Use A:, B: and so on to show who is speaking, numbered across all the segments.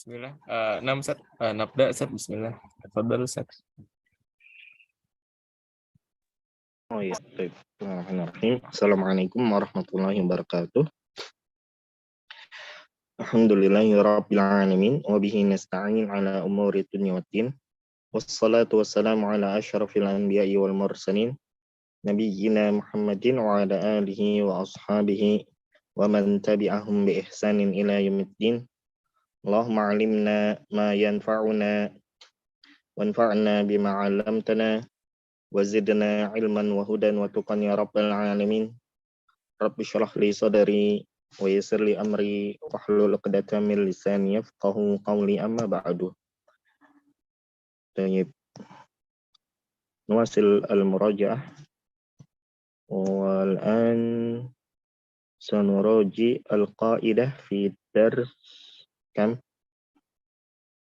A: Bismillah. Nam Ustaz. Nabda Ustaz. Bismillah. Tafadhal Ustaz.
B: Oh ya, baik. Bismillahirrahmanirrahim. Assalamualaikum warahmatullahi wabarakatuh. Alhamdulillahirabbil alamin wa bihi nasta'in ala umuri dunya waddin. Wassalatu wassalamu ala asyrafil anbiya'i wal mursalin nabiyyina Muhammadin wa ala alihi wa ashabihi wa man tabi'ahum bi ihsanin ila yaumiddin. Allahumma 'allimna ma yanfa'una wanfa'na bima 'allamtana wa zidna 'ilman wa hudan wa tuqan ya rabbal alamin. Rabbi syrah li sadri wa yassir li amri wahlul 'uqdatam min lisani yafqahu qawli amma ba'du. Tayyib. Nuwasil al-murajaah wal an sanuraji al-qaidah fi dars kam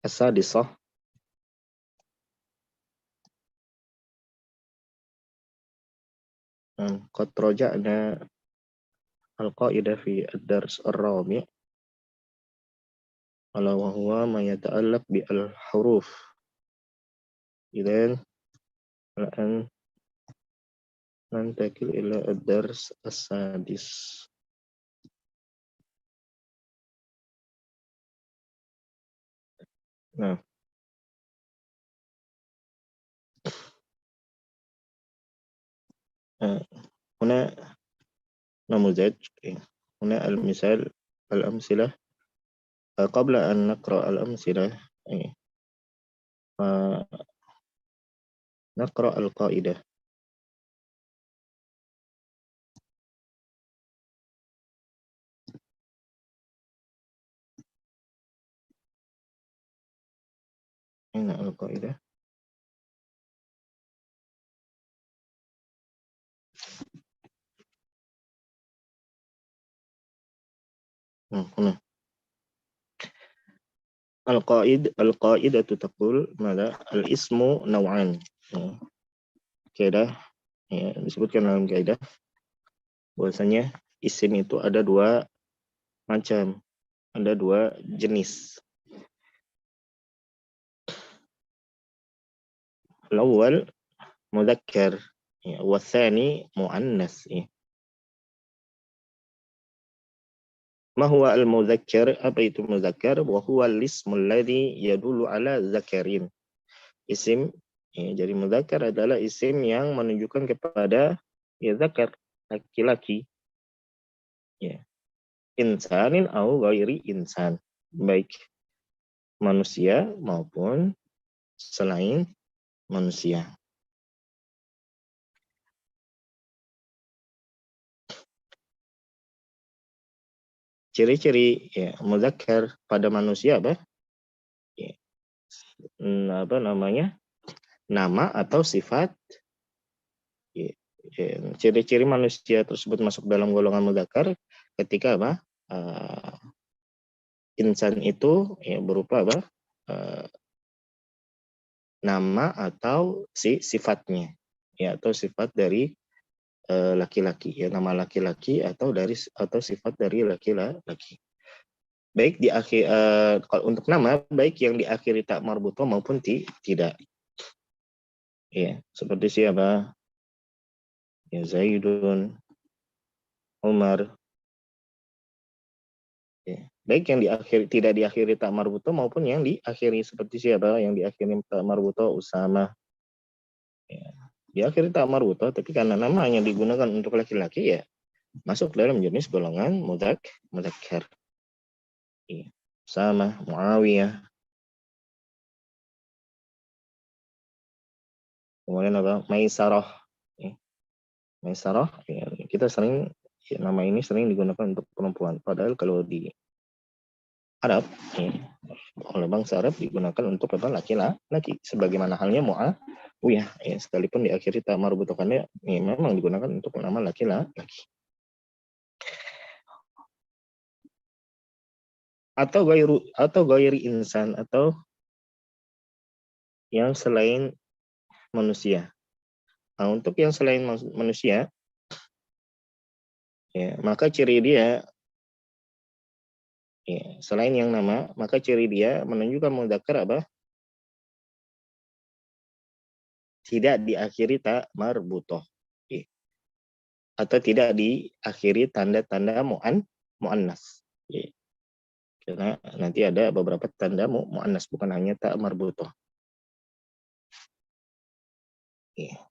B: as-sadisah. Qad raja'na al-qaidah fi ad-dars ar-rabi' ala wa huwa ma yata'allaq bi al-huruf. Idzan al-an nantakil ila ad-dars as-sadis. Nah, هنا نموذج هنا المثال الأمثلة. قبل أن نقرأ الأمثلة نقرأ القاعدة. أين القاعدة؟ هنا القاعدة تقول ماذا؟ الاسم نوعان. Kaidah disebutkan dalam kaidah bahwasanya isim itu ada dua macam, ada dua jenis. Al-awwal mudzakkar wa tsani muannas. Ma huwa al-mudzakkar? Apa itu mudzakkar? Wa huwa al-ismu alladhi yadullu ala zakarin. Isim, jadi mudzakkar adalah isim yang menunjukkan kepada zakar, laki-laki. Insanin au ghairi insan, baik manusia maupun selain manusia. Ciri-ciri mudzakkar pada manusia apa? Apa namanya? Nama atau sifat. Ciri-ciri manusia tersebut masuk dalam golongan mudzakkar ketika apa? Insan itu berupa apa? Nama atau sifatnya, atau sifat dari laki-laki, nama laki-laki atau sifat dari laki-laki. Baik di akhir kalau untuk nama, baik yang diakhiri tak marbutoh maupun tidak. Seperti siapa? Zaidun, Umar. Baik yang tidak diakhiri tak marbutoh maupun yang diakhiri seperti siapa? Yang diakhiri tak marbutoh, Usama. Diakhiri tak marbutoh, tapi karena namanya digunakan untuk laki-laki, masuk dalam jenis golongan mudzakkar. Sama Muawiyah. Kemudian apa? Maisarah. Maisarah, kita sering nama ini sering digunakan untuk perempuan. Padahal kalau di Arab, oleh bangsa Arab digunakan untuk laki-laki. Sebagaimana halnya Muawiyah, sekalipun diakhiri tak marbutohkannya, memang digunakan untuk nama laki-laki. Atau ghairi insan, atau yang selain manusia. Nah, untuk yang selain manusia, maka ciri dia Ya, selain yang nama, maka ciri dia menunjukkan mudzakkar apa? Tidak diakhiri tak marbutoh. Ya. Atau tidak diakhiri tanda-tanda mu'annas. Ya. Karena nanti ada beberapa tanda mu'annas, bukan hanya tak marbutoh. Ya.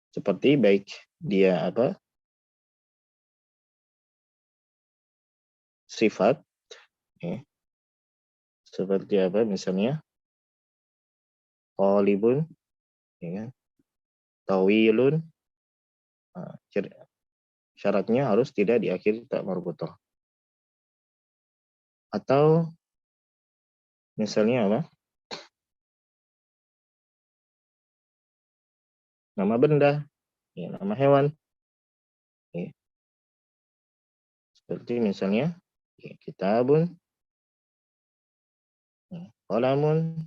B: Seperti baik dia apa? Sifat. Ya. Seperti apa misalnya? Talibun. Ya. Tawilun. Nah, syaratnya harus tidak diakhiri tak marbutoh. Atau misalnya apa? Nama benda, ya, nama hewan. Ya. Seperti misalnya ya, kitabun, ya, qalamun,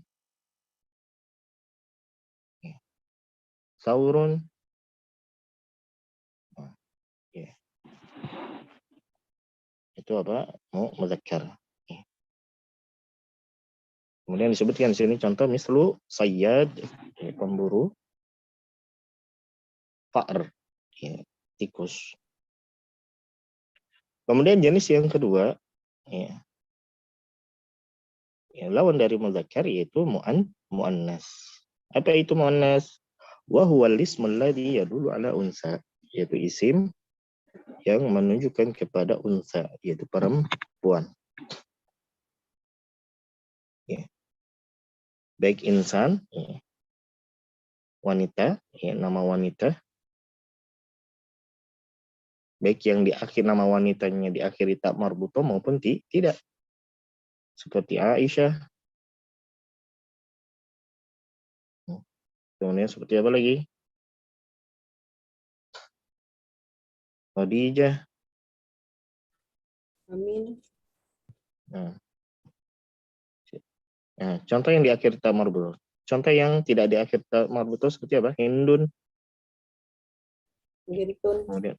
B: ya, saurun. Nah, ya. Itu apa? Mudzakkar. Ya. Kemudian disebutkan di sini contoh mislu sayyad, ya, pemburu, fa'r, ya, tikus. Kemudian jenis yang kedua, ya, ya, lawan dari mudzakkar yaitu muannas. Apa itu muannas? Wa huwal ismul ladzi yadullu ala unsa, yaitu isim yang menunjukkan kepada unsa, yaitu perempuan. Ya. Baik insan, ya, wanita, ya, nama wanita, baik yang di akhir nama wanitanya diakhiri tak marbuto maupun tidak. Seperti Aisyah. Kemudian seperti apa lagi? Khadijah.
C: Amin.
B: Nah, contoh yang di akhir tak marbuto. Contoh yang tidak di akhir tak marbuto seperti apa? Hindun.
C: Bintun.
B: Kemudian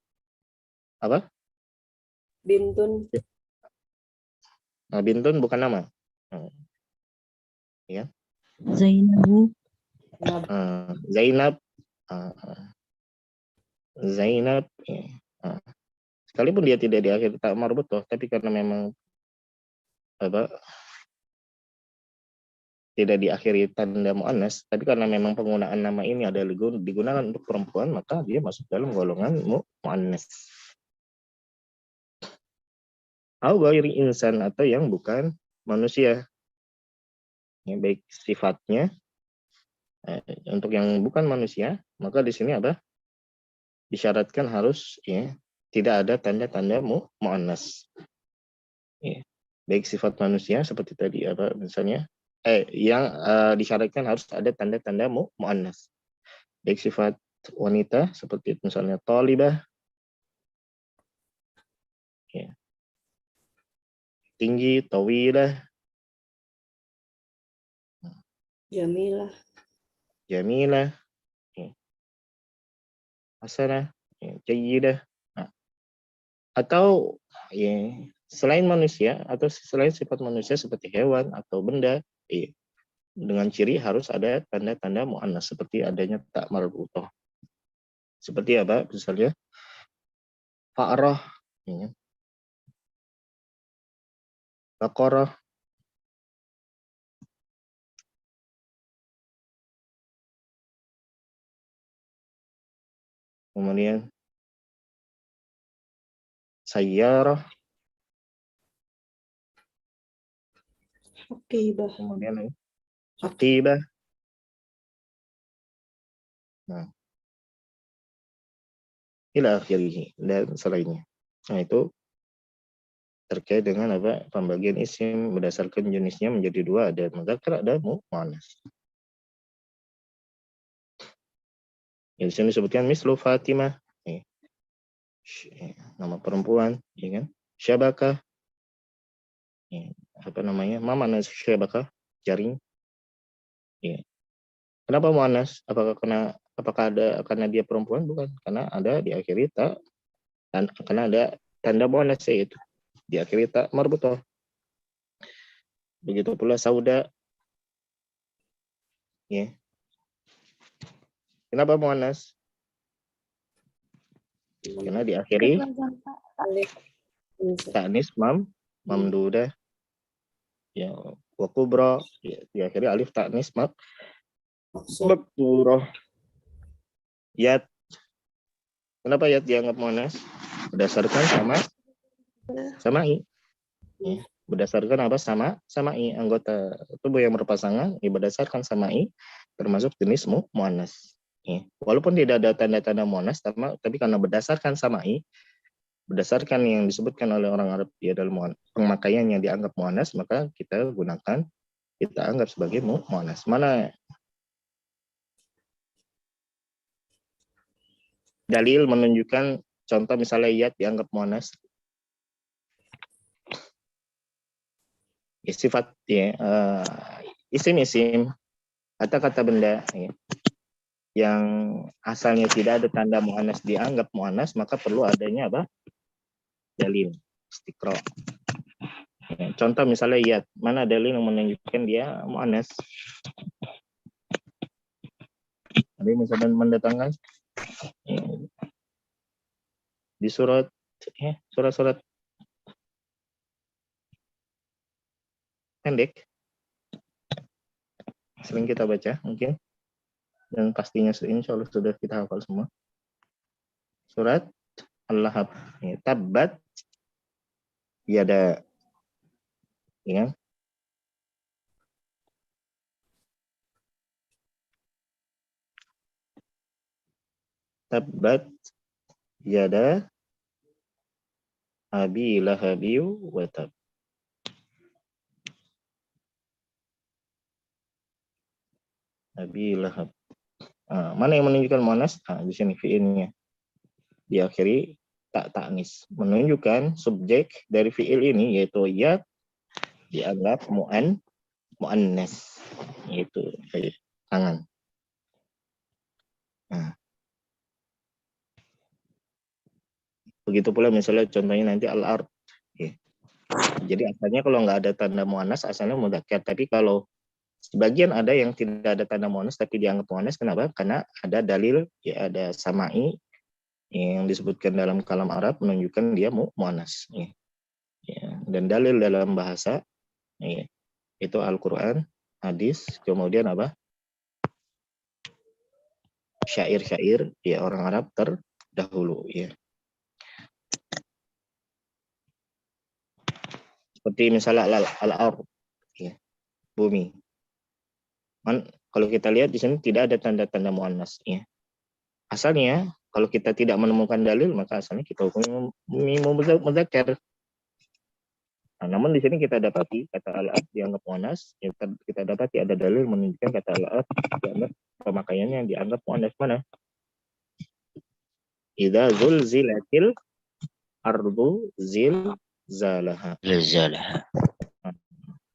B: apa?
C: Bintun.
B: Nah, bintun bukan nama. Nah, ya.
D: Zainabu.
B: Zainab. Zainab. Ya. Sekalipun dia tidak di akhir tak marbutoh, tapi karena memang apa, tidak diakhiri tanda muannas, tapi karena memang penggunaan nama ini ada digunakan untuk perempuan, maka dia masuk dalam golongan muannas. Au ghairi insan, atau yang bukan manusia. Ya, baik sifatnya untuk yang bukan manusia, maka di sini apa? Disyaratkan harus ya tidak ada tanda-tanda muannas. Ya. Baik sifat manusia seperti tadi apa misalnya yang disyaratkan harus ada tanda-tanda muannas. Baik sifat wanita seperti misalnya talibah, ya, tinggi, tawilah,
C: Jamilah.
B: jamilah, ya, hasanah, ya, jayyidah. Nah, atau ya selain manusia atau selain sifat manusia seperti hewan atau benda, ya, dengan ciri harus ada tanda-tanda muannas seperti adanya tak marbutoh. Seperti apa? Misalnya fa'rah, ya, baqarah, kemudian sayyarah,
C: Haqibah.
B: kemudian aqibah. Nah, ila akhirih dan selainnya. Nah, itu terkait dengan apa pembagian isim berdasarkan jenisnya menjadi dua, ada mudzakkar ada muannas. Yang disini disebutkan mislu Fatimah, nama perempuan, ya kan? Syabakah, ya, apa namanya? Ma mana syabakah? Jaring. Ya. Kenapa muannas? Apakah ada karena dia perempuan? Bukan, karena ada diakhiri tak, dan karena ada tanda muannas yaitu diakhiri tak marbutoh. Begitu pula sauda. Ya. Kenapa muannas? Karena diakhiri
C: Alif. Bisa.
B: ta'nis mamdudah. Ya, wa kubra, ya, diakhiri alif ta'nis
C: Maksud.
B: maksurah. Yat. Kenapa yat dianggap muannas? Berdasarkan sama'i. Ya. Berdasarkan apa? Sama'i, anggota tubuh yang berpasangan, ya, berdasarkan sama'i, termasuk jenis muannas. Ya. Walaupun tidak ada tanda-tanda muannas, tapi karena berdasarkan sama'i, berdasarkan yang disebutkan oleh orang Arab di dalam pemakaian yang dianggap muannas, maka kita anggap sebagai muannas. Mana dalil menunjukkan contoh misalnya yat dianggap muannas? Ya, sifat ya, isim-isim kata-kata benda ya, yang asalnya tidak ada tanda muannas dianggap muannas, maka perlu adanya apa? Dalil istiqra. Ya, contoh misalnya yat, mana dalil yang menunjukkan dia muannas? Ada yang misalnya mendatangkan ya, di surat-surat pendek sering kita baca mungkin, dan pastinya insya Allah sudah kita hafal semua. Surat Al-Lahab, ya, tabbat yada, ya kan? Tabbat yada abi lahabiu wa tab. Abi lahab. Mana yang menunjukkan muannas? Di sini fiilnya diakhiri tak ta'nis, menunjukkan subjek dari fiil ini yaitu ya dianggap muannas, yaitu tangan. Nah, begitu pula misalnya contohnya nanti al-ard. Ya. Jadi asalnya kalau nggak ada tanda muannas asalnya mudzakkar, tapi kalau sebagian ada yang tidak ada tanda muannas tapi dianggap muannas. Kenapa? Karena ada dalil, ya, ada sama'i yang disebutkan dalam kalam Arab menunjukkan dia muannas. Ya. Ya. Dan dalil dalam bahasa, ya, itu Al-Quran, hadis, kemudian apa? Syair-syair, ya, orang Arab terdahulu. Ya. Seperti misalnya al-ard, ya, bumi. Kalau kita lihat di sini tidak ada tanda-tanda muannas. Ya. Asalnya kalau kita tidak menemukan dalil maka asalnya kita hukumi mudzakkar. Nah, namun di sini kita dapati kata al-ard dianggap muannas, kita dapati ada dalil menunjukkan kata al-ard dianggap pemakaiannya yang dianggap muannas. Mana? Idza zulzilatil ardu zilzalaha.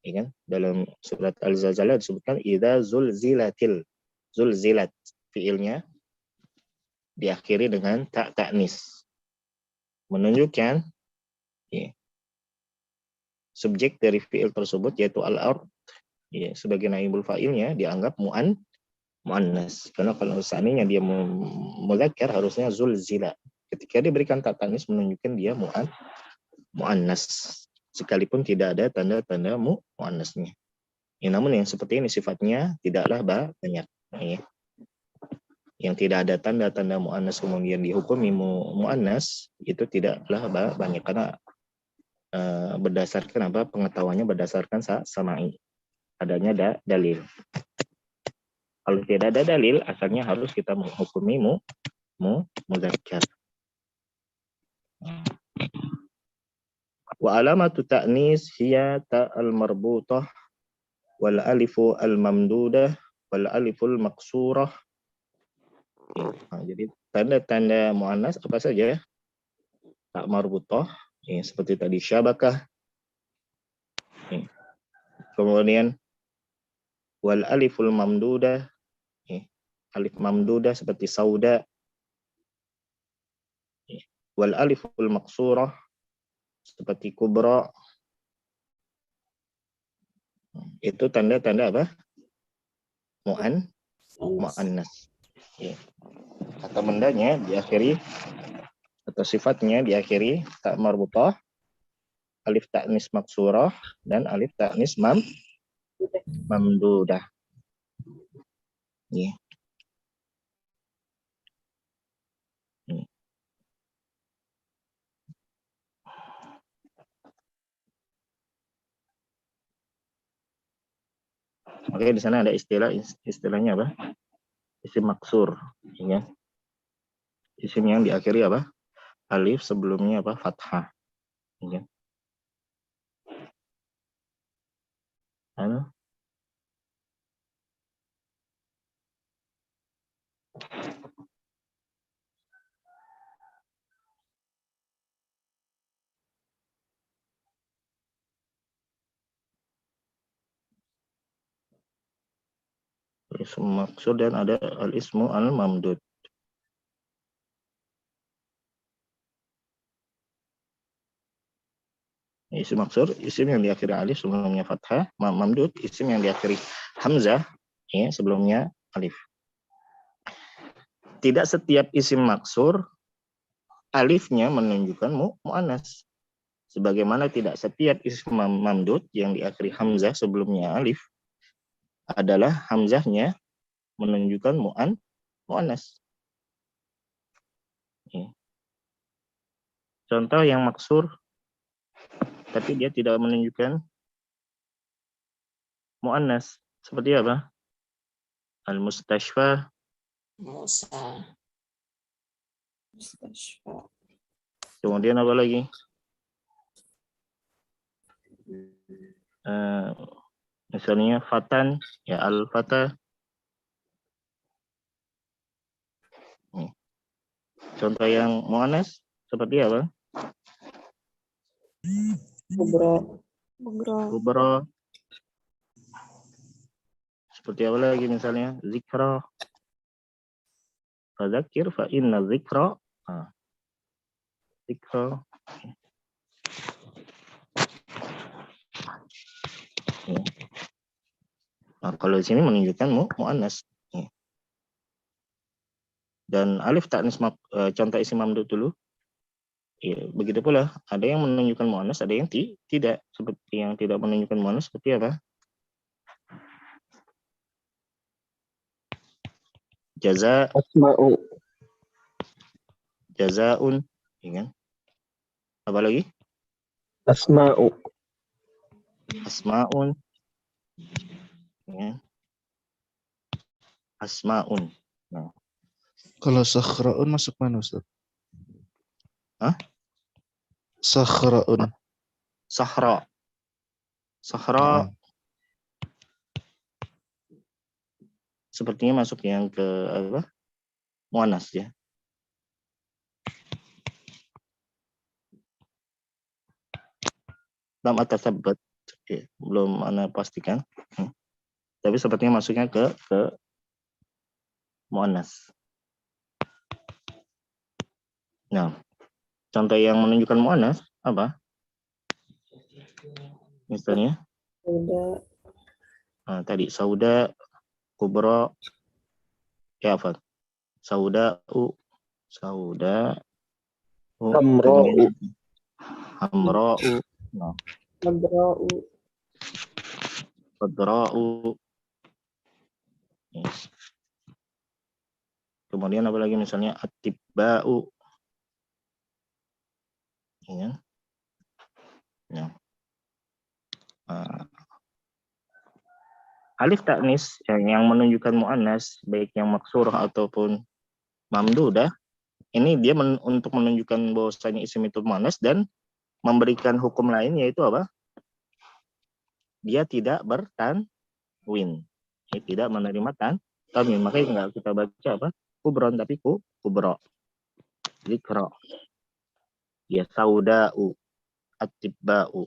B: Ya kan? Dalam surat Al-Zalzalah disebutkan idza zulzilat, fiilnya diakhiri dengan tak ta'nis, menunjukkan, ya, subjek dari fiil tersebut yaitu al-ard, ya, sebagai naibul fa'ilnya dianggap muannas. Karena kalau seandainya dia mudzakkar harusnya zulzila. Ketika diberikan tak ta'nis menunjukkan dia muannas, sekalipun tidak ada tanda-tanda muannasnya. Ya, namun yang seperti ini sifatnya tidaklah banyak. Ya. Yang tidak ada tanda-tanda muannas kemudian dihukumi muannas itu tidaklah banyak, karena berdasarkan apa? Pengetahuannya berdasarkan sama'i, adanya dalil. Kalau tidak ada dalil, asalnya harus kita menghukumi mudzakkar. Wa alamatu ta'nis hiya ta'al marbutah wal alifu al mamdudah wal aliful maqsurah. Jadi tanda-tanda muannas apa saja? Tak marbutah, ya, seperti tadi syabakah. Ya. Kemudian wal aliful mamdudah, ya, alif mamdudah seperti sauda. Ya. Wal aliful maqsurah seperti kubra. Itu tanda-tanda apa? Mu'annas. Ya. Kata bendanya diakhiri atau sifatnya diakhiri tak marbutah, alif ta'nis maksurah, dan alif ta'nis mamdudah. Ya. Oke, di sana ada istilahnya apa? Isim maksur, ya. Isim yang diakhiri apa? Alif, sebelumnya apa? Fathah. Ya. Halo? Isim maksur dan ada al-ismu al-mamdud. Isim maksur, isim yang diakhiri alif sebelumnya fathah, mamdud, isim yang diakhiri hamzah, ya, sebelumnya alif. Tidak setiap isim maksur alifnya menunjukkan mu'annas. Sebagaimana tidak setiap isim mamdud yang diakhiri hamzah sebelumnya alif adalah hamzahnya menunjukkan mu'annas. Ya. Contoh yang maksur tapi dia tidak menunjukkan mu'annas. Seperti apa? Al-mustashfa.
C: Musa. Mustashfa.
B: Kemudian apa lagi? Misalnya fatan, ya al-fata. Contoh yang mu'annas seperti apa?
C: Kubro.
B: Kubro. Seperti apa lagi misalnya? Zikra. Fadzakir fa inna zikra. Zikra. Ya. Nah, kalau di sini menunjukkan mu'annas. Ya. Dan alif ta'nis contoh isim mamdud dulu. Ya, begitu pula ada yang menunjukkan mu'annas, ada yang tidak. Seperti yang tidak menunjukkan mu'annas seperti apa?
E: Asma'u.
B: Jazaun, ya kan? Apa lagi?
E: Asma'u.
B: Asmaun, ya. Asmaun. Nah.
F: Kalau sakhraun masuk mana, Ustaz?
B: Hah?
F: Sakhraun.
B: Sahra. Sahra. Sepertinya masuk yang ke apa? Mu'annas, ya. Lam atasabbat, ya, belum ana pastikan. Tapi sepertinya masuknya ke mu'annas. Nah, contoh yang menunjukkan mu'annas apa? Misalnya tadi sauda, kubra, ya apa? Sauda'u,
E: Hamra'u.
B: Hamra'u, nah. Qadra'u. Kemudian apa lagi misalnya atibba'u. Ya. Ya. Alif ta'nis yang menunjukkan mu'annas baik yang maksurah ataupun mamdudah, ini dia untuk menunjukkan bahwasanya isim itu mu'annas dan memberikan hukum lain yaitu apa? Dia tidak bertanwin. Dia tidak menerima tanwin. Makanya enggak kita baca apa? Kubron tapi kubro. Zikra. Ya sauda'u, atibba'u.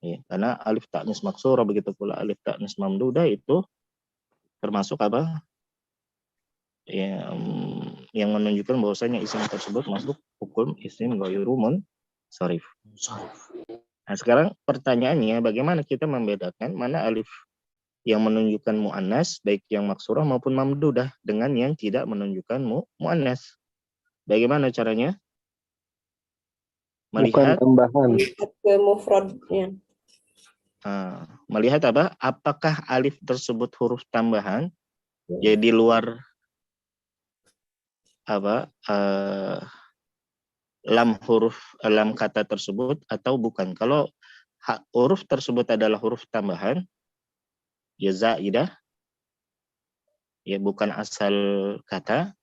B: Ya, karena alif ta'nis maksurah begitu pula alif ta'nis mamdudah itu termasuk apa? Ya, yang menunjukkan bahwasanya isim tersebut masuk hukum isim ghairu munsharif. Nah, sekarang pertanyaannya bagaimana kita membedakan mana alif yang menunjukkan mu'annas baik yang maksurah maupun mamdudah dengan yang tidak menunjukkan mu'annas. Bagaimana caranya?
E: Bukan
B: Melihat
E: tambahan.
C: Lihat ke mufradnya.
B: melihat apa? Apakah alif tersebut huruf tambahan? Jadi luar apa? Lam kata tersebut atau bukan? Kalau huruf tersebut adalah huruf tambahan, ya zaidah, ya bukan asal kata,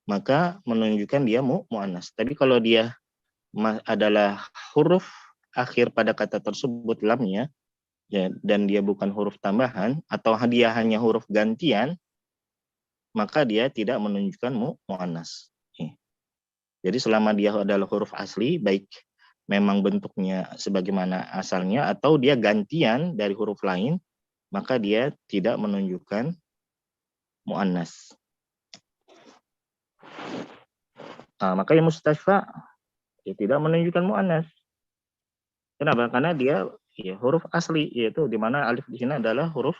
B: maka menunjukkan dia mu'annas. Tapi kalau dia adalah huruf akhir pada kata tersebut lamnya, ya, dan dia bukan huruf tambahan atau dia hanya huruf gantian, maka dia tidak menunjukkan mu'annas. Jadi selama dia adalah huruf asli, baik memang bentuknya sebagaimana asalnya atau dia gantian dari huruf lain, maka dia tidak menunjukkan mu'annas. Maka yang mustashfa dia tidak menunjukkan mu'annas. Kenapa? Karena dia ya, huruf asli, yaitu di mana alif di sini adalah huruf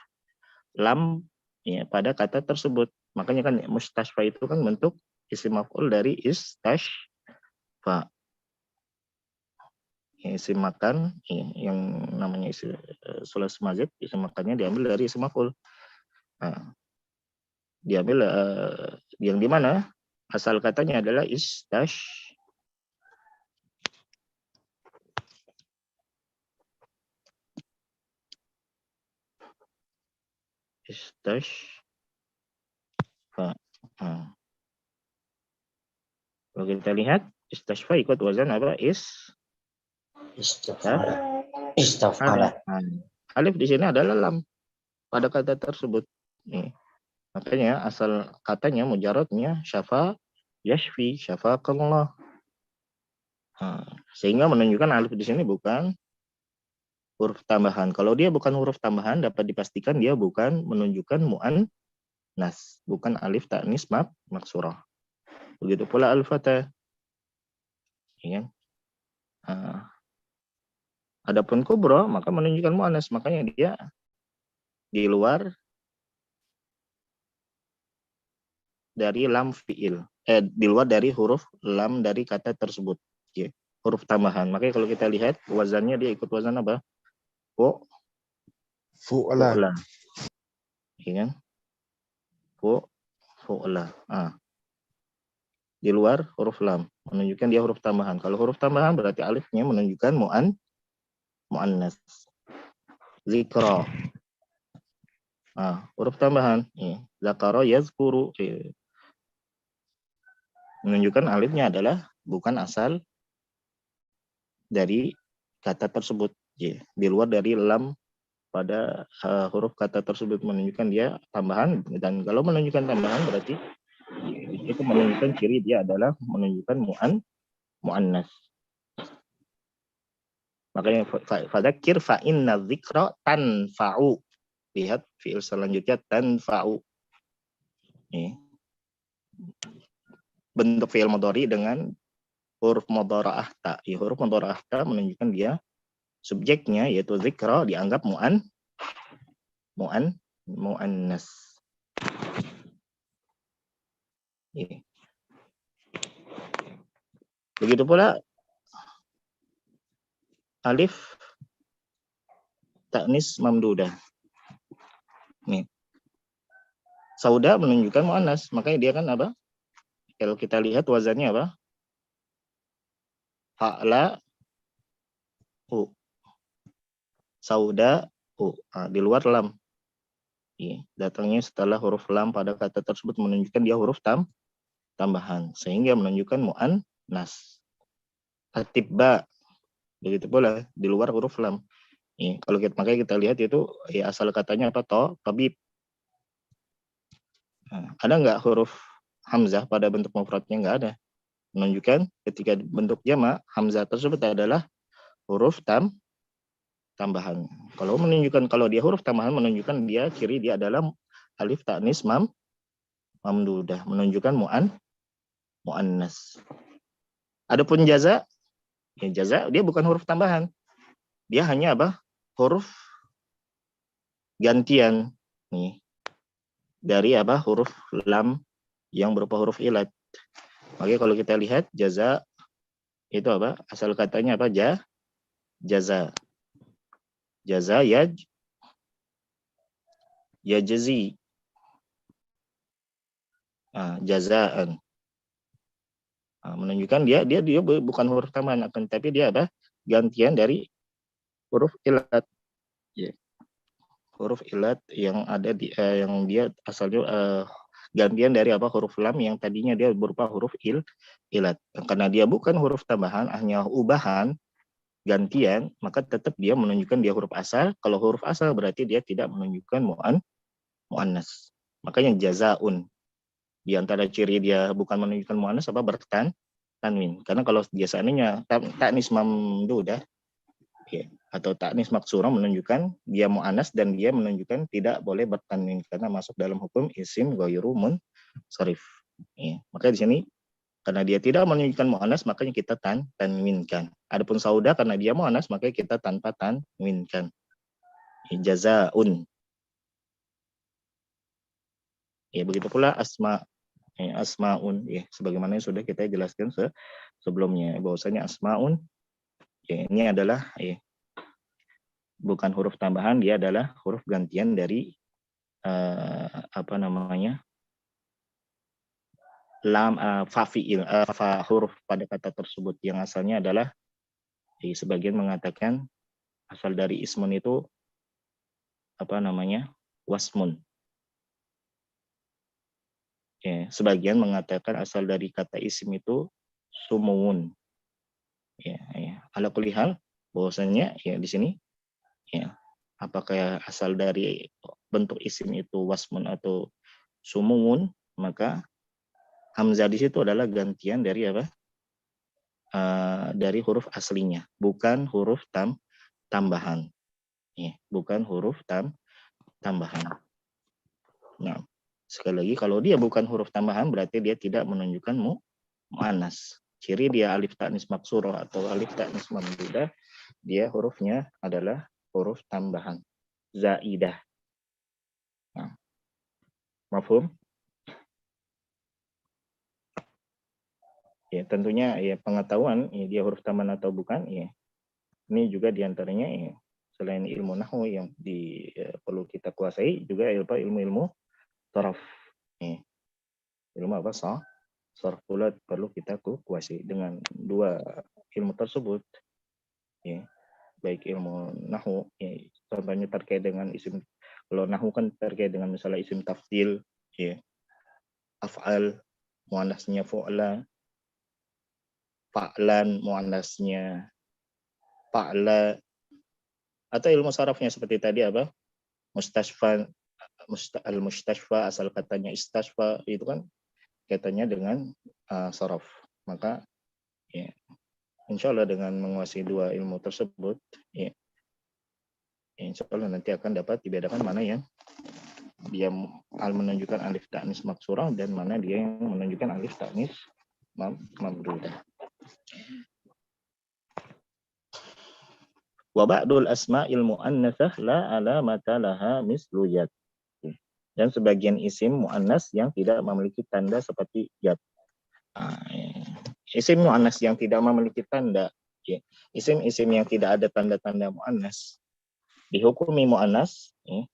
B: lam ya, pada kata tersebut. Makanya kan mustashfa itu kan bentuk isim maf'ul dari istashfa. Isim makan ya, yang namanya isim sulas mazid, isim makannya diambil dari isim maf'ul. Diambil yang di mana asal katanya adalah istashfa. Kalau kita lihat istashfa ikut wazan apa?
G: Istafala.
B: Alif di sini adalah lam pada kata tersebut. Makanya asal katanya mujaradnya syafa yashfi, syafaqallah. Sehingga menunjukkan alif di sini bukan huruf tambahan. Kalau dia bukan huruf tambahan, dapat dipastikan dia bukan menunjukkan mu'annas, bukan alif ta'nis maksurah. Begitu pula al-fatah. Ya. Adapun kubra maka menunjukkan mu'annas, makanya dia di luar dari lam fi'il. Di luar dari huruf lam dari kata tersebut. Ya. Huruf tambahan. Makanya kalau kita lihat wazannya dia ikut wazan apa? Fu'la. Ya kan? Fu'la. Di luar huruf lam. Menunjukkan dia huruf tambahan. Kalau huruf tambahan berarti alifnya menunjukkan mu'annas. Zikra. Huruf tambahan. Zakara yazkuru. Menunjukkan alifnya adalah bukan asal dari kata tersebut. Di luar dari lam pada huruf kata tersebut, menunjukkan dia tambahan. Dan kalau menunjukkan tambahan berarti itu menunjukkan ciri dia adalah menunjukkan mu'annas. Makanya fadzakir fa inna dzikra tanfa'u. Lihat fiil selanjutnya tanfa'u. Bentuk fiil mudhari dengan huruf mudhara'ah ta. Huruf mudhara'ah ta menunjukkan dia subjeknya yaitu dzikra dianggap mu'annas. Begitu pula alif ta'nis mamdudah. Sauda menunjukkan mu'annas, makanya dia kan apa? Kalau kita lihat wazannya apa? Fa'la u. Sauda u. Di luar lam. Datangnya setelah huruf lam pada kata tersebut menunjukkan dia huruf tambahan, sehingga menunjukkan mu'annas. Atibba. Begitu pula di luar huruf lam. Kalau makanya kita lihat itu asal katanya apa? Tabib. Ada nggak huruf hamzah pada bentuk mufradnya? Nggak ada. Menunjukkan ketika bentuk jamak, hamzah tersebut adalah huruf tambahan. Kalau dia huruf tambahan menunjukkan dia ciri dia adalah alif ta'nis mamdudah, menunjukkan mu'annas. Adapun jaza Ya, jaza dia bukan huruf tambahan. Dia hanya apa? Huruf gantian nih dari apa? Huruf lam yang berupa huruf ilat. Oke, kalau kita lihat jaza itu apa? Asal katanya apa? Jaza. Jaza ya jazi. Jazaan. Menunjukkan dia bukan huruf tambahan, akan tapi dia apa? Gantian dari huruf ilat. Ya. Huruf ilat yang ada di yang dia asalnya gantian dari apa? Huruf lam yang tadinya dia berupa huruf ilat. Karena dia bukan huruf tambahan, hanya ubahan gantian, maka tetap dia menunjukkan dia huruf asal. Kalau huruf asal berarti dia tidak menunjukkan muannas. Makanya jazaun. Di antara ciri dia bukan menunjukkan muannas apa tanwin. Karena kalau biasanya taknis mamdudah ya, atau taknis maksurah menunjukkan dia muannas dan dia menunjukkan tidak boleh bertanwin karena masuk dalam hukum isim ghairu munsharif. Ya, maka di sini karena dia tidak menunjukkan muannas makanya kita tanwinkan. Adapun sauda karena dia muannas makanya kita tanpa tanwinkan. Jazaun. Ya, begitu pula asmaun ya, sebagaimana yang sudah kita jelaskan sebelumnya bahwasanya asmaun ya, ini adalah ya, bukan huruf tambahan, dia adalah huruf gantian dari lam fafiil huruf pada kata tersebut yang asalnya adalah sebagian mengatakan asal dari ismun itu wasmun. Ya, sebagian mengatakan asal dari kata isim itu sumuun. Ya. Ala kulli hal bahwasanya ya di sini ya apakah asal dari bentuk isim itu wasmun atau sumuun, maka hamzah di situ adalah gantian dari apa? Dari huruf aslinya, bukan huruf tambahan. Ya, bukan huruf tambahan. Nah, sekali lagi kalau dia bukan huruf tambahan berarti dia tidak menunjukkan muannas. Ciri dia alif taknis maksurah atau alif taknis mamdudah, dia hurufnya adalah huruf tambahan zaidah. Nah, mafhum? Ya, tentunya ya pengetahuan ya, dia huruf tambahan atau bukan ya. Ini juga diantaranya ya, selain ilmu nahwu yang perlu kita kuasai juga ilmu sharaf. Ya. Ilmu apa? Sharaf pula perlu kita kuasai. Dengan dua ilmu tersebut ya, baik ilmu nahwu ya, contohnya terkait dengan isim, kalau nahwu kan terkait dengan misalnya isim tafdil ya, af'al muannasnya fu'la, fa'lan muannasnya fa'la, atau ilmu sarafnya seperti tadi apa? Mustashfa, al-mustashfa asal katanya istashfa itu kan kaitannya dengan saraf. Maka ya, insya Allah dengan menguasai dua ilmu tersebut ya, insya Allah nanti akan dapat dibedakan mana yang dia menunjukkan alif taknis maksurah dan mana dia yang menunjukkan alif taknis mamdudah. Wa ba'dul asma'il mu'annatsah la alamata laha mislu yad. Dan sebagian isim mu'annas yang tidak memiliki tanda seperti yad. Isim mu'annas yang tidak memiliki tanda, ya. Isim-isim yang tidak ada tanda-tanda mu'annas dihukumi mu'annas, ya.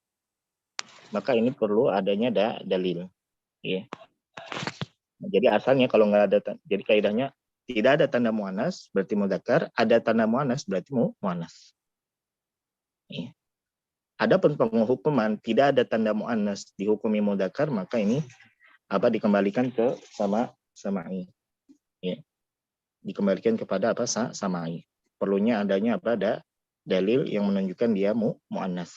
B: Maka ini perlu adanya dalil. Ya. Jadi asalnya kalau nggak ada, jadi kaidahnya tidak ada tanda mu'annas berarti mudzakkar, ada tanda mu'annas berarti mu'annas. Ya. Adapun penghukuman tidak ada tanda mu'annas dihukumi mudzakkar, maka ini dikembalikan ke samai. Ya. Dikembalikan kepada samai. Perlunya adanya dalil yang menunjukkan dia mu'annas.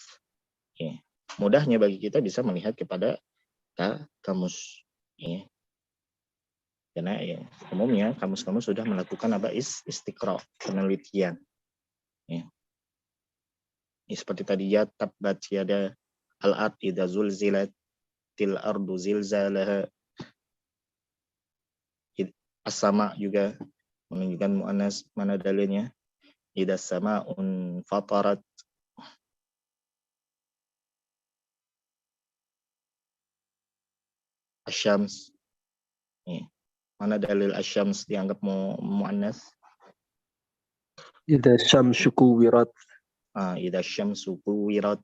B: Ya. Mudahnya bagi kita bisa melihat kepada kamus. Ya. Karena ya umumnya kamus-kamus sudah melakukan istiqra, penelitian. Ya. Seperti tadi ya tabbat yada al-ard idza zulzilat til ardu zilzalaha. As-sama juga menunjukkan muannas. Mana dalilnya? Idza sama'un fatarat. Asyams. Mana dalil asyams dianggap muannas?
E: Idza syamsu kuwirat.
B: Idza syamsu kuwirat.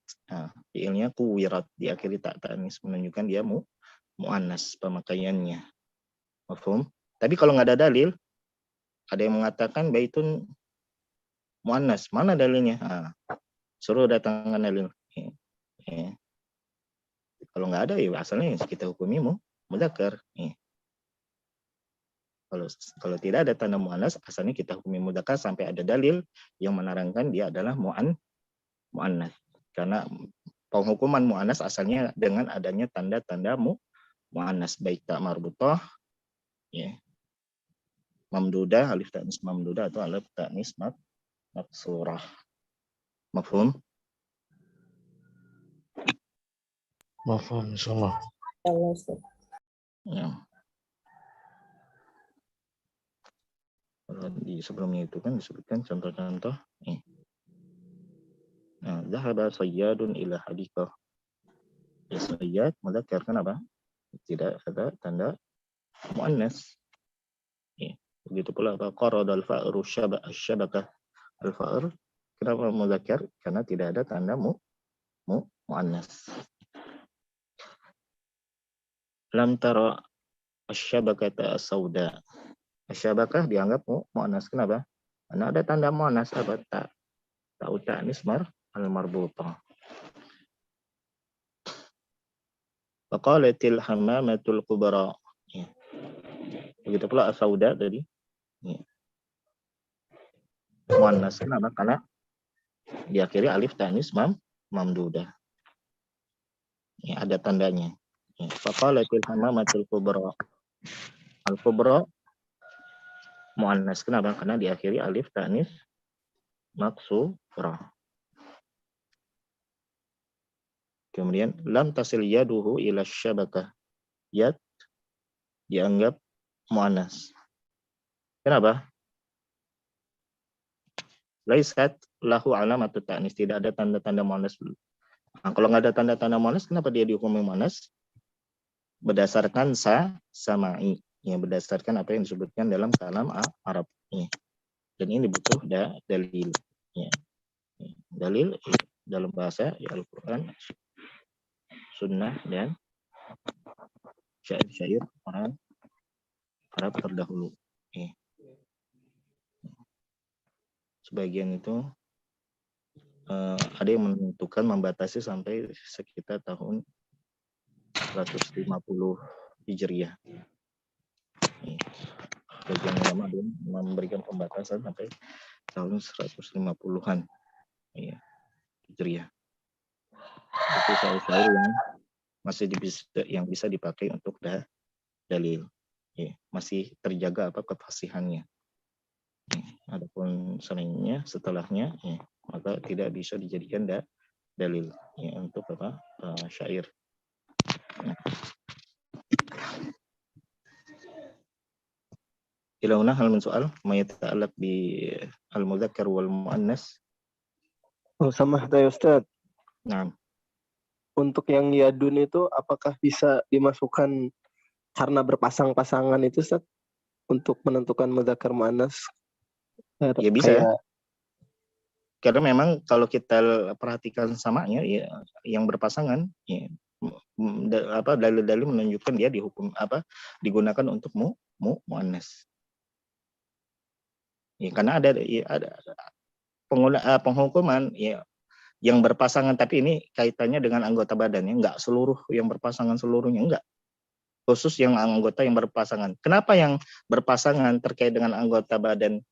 B: Fiilnya kuwirat diakhiri tak ta'nis menunjukkan dia muannas pemakaiannya. Mafhum? Tapi kalau nggak ada dalil, ada yang mengatakan baitun muannas. Mana dalilnya? Suruh datangkan dalil. Kalau nggak ada, ya asalnya kita hukumi mudzakkar. Kalau tidak ada tanda muannas, asalnya kita hukumi mudzakkar sampai ada dalil yang menerangkan dia adalah muannas. Karena penghukuman muannas asalnya dengan adanya tanda-tanda muannas, baik tak marbutah, mamdudah, alif ta'nis mamdudah, atau alif ta'nis maksurah. Mafhum?
F: Mafhum, insyaallah.
C: Allah, Ustaz.
B: Ya. Kalau di sebelumnya itu kan disebutkan contoh-contoh. Nah, zahaba sayyadun ila hadiqah. Ya, sayyad mudzakkar kan apa? Tidak ada tanda muannas. Begitu pula apa? Qaradal fa'ru syabakah. Al-fa'r kenapa mudzakkar? Karena tidak ada tanda muannas. Lam tara asyabakata as-sauda. Asyabakah dianggap muannas. Kenapa? Karena ada tanda muannas apa? Ta'u ta'nis al-marbutah. Faqalatil hammamatul kubra. Begitu pula as-sauda tadi. Muannas. Kenapa? Karena diakhiri alif ta'nis mamdudah. Ada tandanya. Faqalatil hammamatul kubra. Al-kubra muannas. Kenapa? Karena diakhiri alif ta'nis maksurah. Kemudian lam tasil yaduhu ila syabakah. Yad dianggap muannas. Kenapa? Laisat lahu alamatut ta'nis, tidak ada tanda-tanda muannas. Kalau nggak ada tanda-tanda muannas, kenapa dia dihukumi muannas? Berdasarkan sama'i, berdasarkan apa yang disebutkan dalam kalam Arab. Dan ini butuh dalil. Dalil dalam bahasa Al-Quran, sunnah, dan syair-syair orang Arab terdahulu. Sebagian itu ada yang menentukan membatasi sampai sekitar tahun 150 Hijriah. Sebagian ulama memberikan pembatasan sampai tahun 150-an Hijriah. Itu syair-syair yang bisa dipakai untuk dalil. Masih terjaga kefasihannya. Adapun selainnya, setelahnya, maka tidak bisa dijadikan dalil untuk syair. Ilauna hal min soal ma yata'allaq bi al-mudzakkar wal muannas.
E: Sama ya Ustaz.
B: Nah,
E: untuk yang yadun itu apakah bisa dimasukkan karena berpasang-pasangan itu Ustaz untuk menentukan mudzakkar muannas?
B: Ya bisa. Karena memang kalau kita perhatikan samanya, yang berpasangan, dalil-dalil menunjukkan dia digunakan untuk muannas. Karena ada penghukuman yang berpasangan, tapi ini kaitannya dengan anggota badannya, enggak seluruh yang berpasangan seluruhnya, enggak. Khusus yang anggota yang berpasangan. Kenapa yang berpasangan terkait dengan anggota badan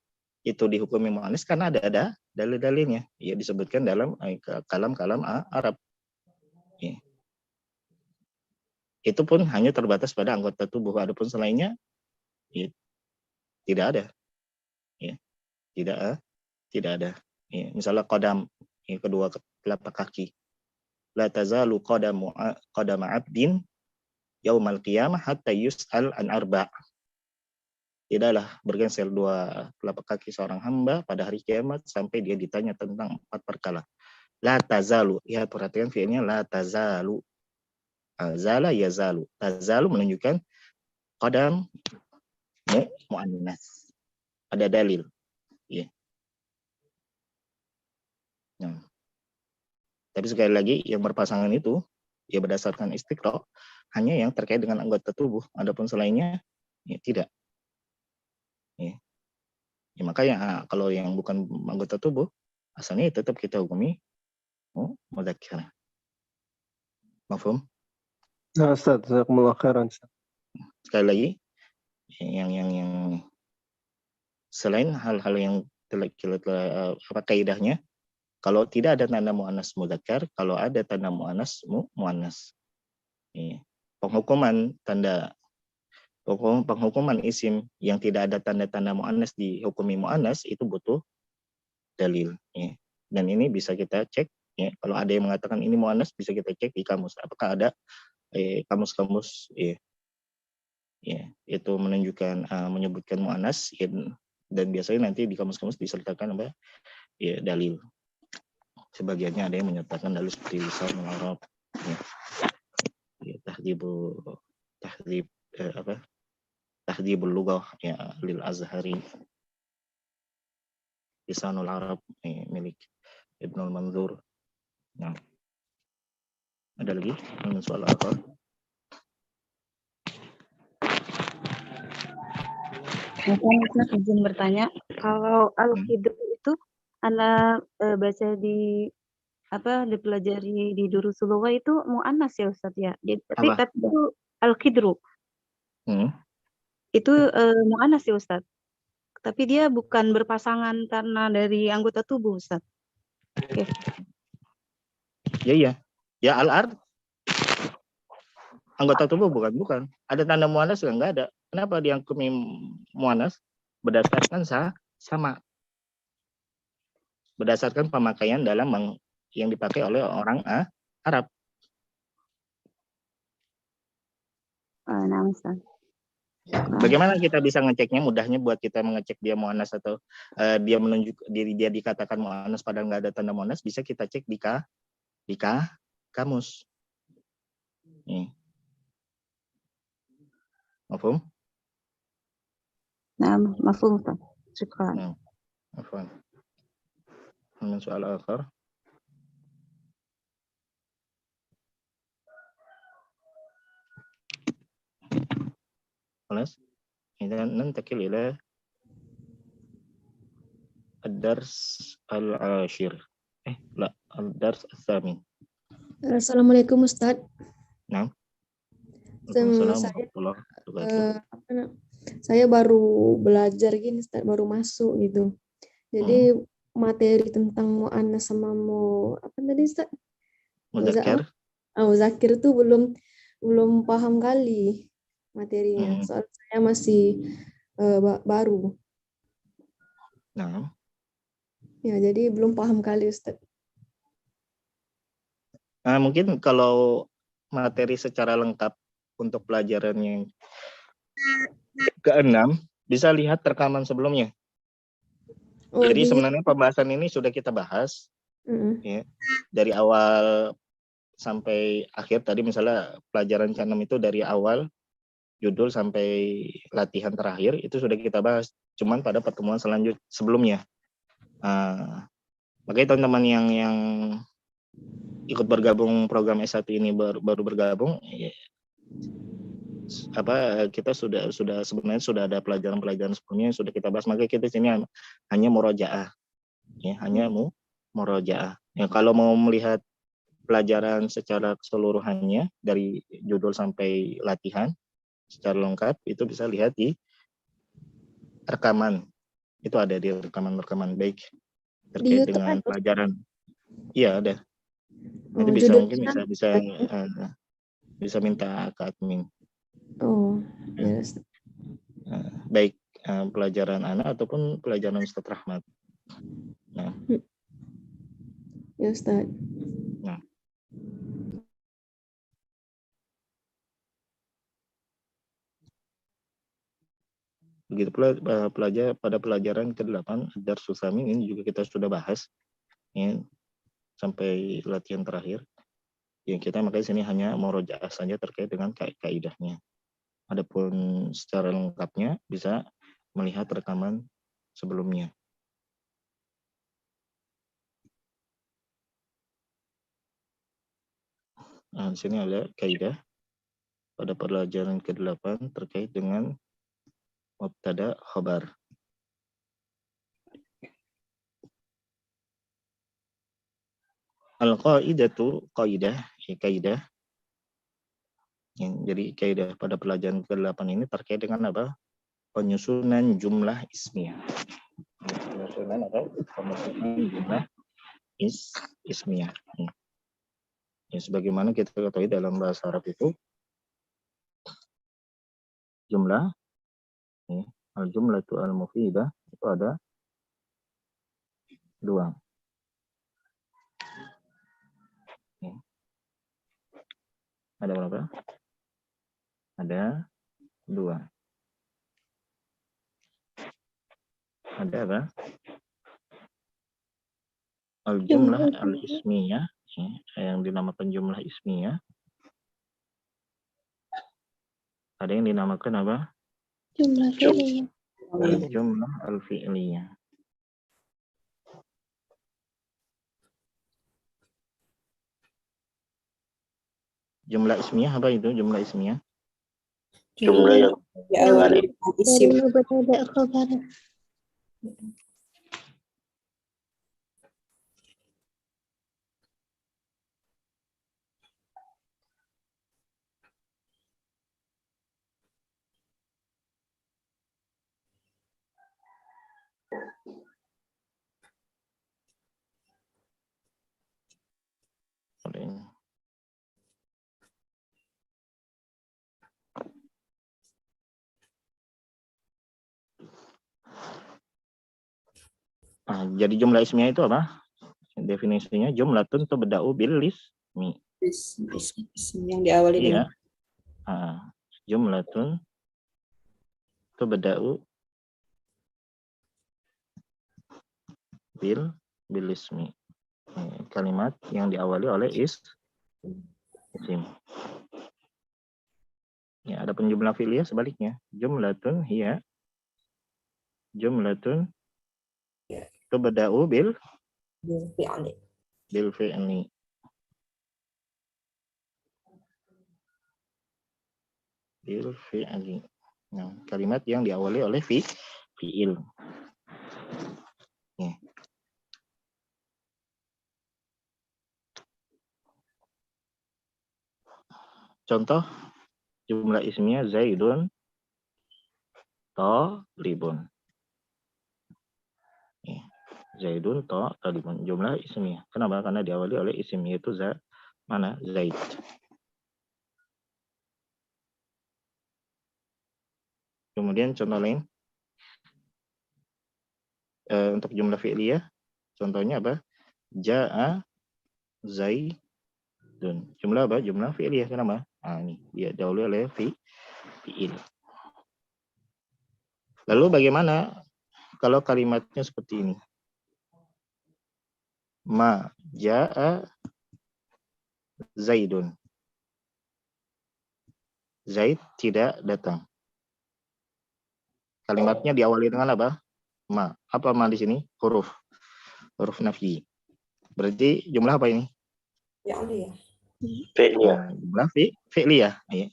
B: itu dihukumi muannas? Karena ada dalil-dalilnya, disebutkan dalam kalam-kalam Arab. Itu pun hanya terbatas pada anggota tubuh, adapun selainnya tidak ada. Tidak ada. Misalnya qadam, kedua telapak kaki. La tazalu qadama 'abdin yaumal qiyamah hatta yus'al an arba'. tidaklah bergeser dua telapak kaki seorang hamba pada hari kiamat sampai dia ditanya tentang 4 perkara. La tazalu, lihat perhatikan fiilnya la tazalu. Zala yazalu. Tazalu menunjukkan qadam muannas. Ada dalil. Ya. Nah. Tapi sekali lagi yang berpasangan itu ya berdasarkan istiqra hanya yang terkait dengan anggota tubuh. Adapun selainnya ya tidak. Ya. Ya, makanya kalau yang bukan anggota tubuh asalnya tetap kita hukumi mudzakkar. Mafhum?
E: Nah, Ustaz, jazakumullah khairan, Ustaz.
B: Sekali lagi yang selain hal-hal yang kaidahnya, kalau tidak ada tanda muannas mudzakkar, kalau ada tanda muannas muannas. Penghukuman isim yang tidak ada tanda-tanda muannas dihukumi muannas itu butuh dalil. Ya. Dan ini bisa kita cek. Ya. Kalau ada yang mengatakan ini muannas, bisa kita cek di kamus. Apakah ada kamus-kamus itu menunjukkan menyebutkan muannas dan biasanya nanti di kamus-kamus disertakan dalil. Sebagiannya ada yang menyertakan dalil seperti lisanul Arab, tahdhibul lughah lil Azhari, lisanul Arab milik Ibnul Manzur. Nah, ada lagi soal apa?
D: Saya izin bertanya, kalau Al-Qidr itu Anda baca dipelajari di Durusul Lughah itu muannas ya Ustaz ya. Tapi itu Al-Qidru. Itu muannas ya Ustaz. Tapi dia bukan berpasangan karena dari anggota tubuh Ustaz. Oke.
B: Ya al-ard anggota tubuh bukan. Ada tanda muannas enggak ada. Kenapa diangkumi muannas? Berdasarkan sama. Berdasarkan pemakaian dalam yang dipakai oleh orang Arab.
D: Nah, Ustaz.
B: Bagaimana kita bisa ngeceknya? Mudahnya buat kita mengecek dia muannas atau dia menunjuk diri dia dikatakan muannas padahal nggak ada tanda muannas, bisa kita cek di kamus. Mafhum?
D: Nah, mafhum Ustaz. Syukran.
B: Afwan. Soal akhir. خلاص إذا ننتقل إلى الدرس العاشر لا الدرس الثامن.
H: Assalamualaikum Ustaz.
B: Nah.
H: Saya baru belajar gini Ustaz, baru masuk gitu. Jadi materi tentang muannas sama apa tadi Ustaz?
B: Mudzakkar.
H: Muzakkir itu belum paham kali materinya. Soal saya masih baru.
B: Nah.
H: Ya, jadi belum paham kali Ustaz.
B: Mungkin kalau materi secara lengkap untuk pelajaran yang ke-6 bisa lihat rekaman sebelumnya. Jadi sebenarnya pembahasan ini sudah kita bahas ya, dari awal sampai akhir. Tadi misalnya pelajaran ke-6 itu dari awal judul sampai latihan terakhir itu sudah kita bahas. Cuman pada pertemuan sebelumnya. Makanya teman-teman yang ikut bergabung program S1 ini baru bergabung, ya, kita sudah sebenarnya sudah ada pelajaran-pelajaran sebelumnya yang sudah kita bahas. Maka kita sini hanya murojaah, ya, murojaah. Ya, kalau mau melihat pelajaran secara keseluruhannya dari judul sampai latihan secara lengkap itu bisa lihat di rekaman. Itu ada di rekaman baik terkait dengan pelajaran. Iya ada. Nanti bisa minta ke admin.
H: Yes.
B: Baik pelajaran Ana ataupun pelajaran Ustaz Rahmat. Nah.
H: Ya Ustaz.
B: Nah. Begitu pula pada pelajaran ke-8 Darsus Tsamin ini juga kita sudah bahas ya, sampai latihan terakhir. Yang kita makanya sini hanya murojaah saja terkait dengan kaidahnya. Adapun secara lengkapnya bisa melihat rekaman sebelumnya. Nah, di sini ada kaidah pada pelajaran ke-8 terkait dengan mubtada khabar. Al-qaidatu kaidah. Jadi kaidah pada pelajaran ke-8 ini terkait dengan apa? Penyusunan jumlah ismiyah. Penyusunan apa? Penyusunan jumlah ismiyah. Ya, sebagaimana kita ketahui dalam bahasa Arab itu jumlah al-jumlatu al-mufidah itu ada 2. Ada berapa? Ada 2. Ada apa? Al-jumlah al-ismiyah yang dinamakan jumlah ismiyah. Ada yang dinamakan apa?
H: Jumlah fi'liyah.
B: Jumlah al-fi'liyah. Jumlah ismiyah apa itu jumlah ismiyah?
G: Jumlah yang
C: diawali dengan isim.
H: Dari mubtada khabar.
B: Nah, jadi jumlah ismiyah itu apa? Definisinya jumlatun tubda'u bil ismi.
C: Isim yang diawali
B: Iya.
C: dengan
B: Jumlatun tubda'u bil ismi. Kalimat yang diawali oleh isim. Ya, ada jumlah fi'liyah sebaliknya. Jumlatun hiya jumlatun tubda'u bil
C: fi'li.
B: fi'li. Bil fi'li. Nah, kalimat yang diawali oleh fi'il. Ya. Contoh jumlah ismiyah Zaidun talibun. Zaidun talibun. Jumlah ismiyah. Kenapa? Karena diawali oleh isim yaitu Zaid. Kemudian contoh lain. Untuk jumlah fi'liyah contohnya apa? Ja'a Zaidun. Jumlah apa? Jumlah fi'liyah. Kenapa? Ini dia diawali oleh fi'il. Lalu bagaimana kalau kalimatnya seperti ini? Ma ja'a Zaidun. Zaid tidak datang. Kalimatnya diawali dengan apa? Ma. Apa ma di sini? Huruf nafyi. Berarti jumlah apa ini?
C: Fi'liyah.
G: fi'liyah.
B: Jumlah fi'liyah. Ya.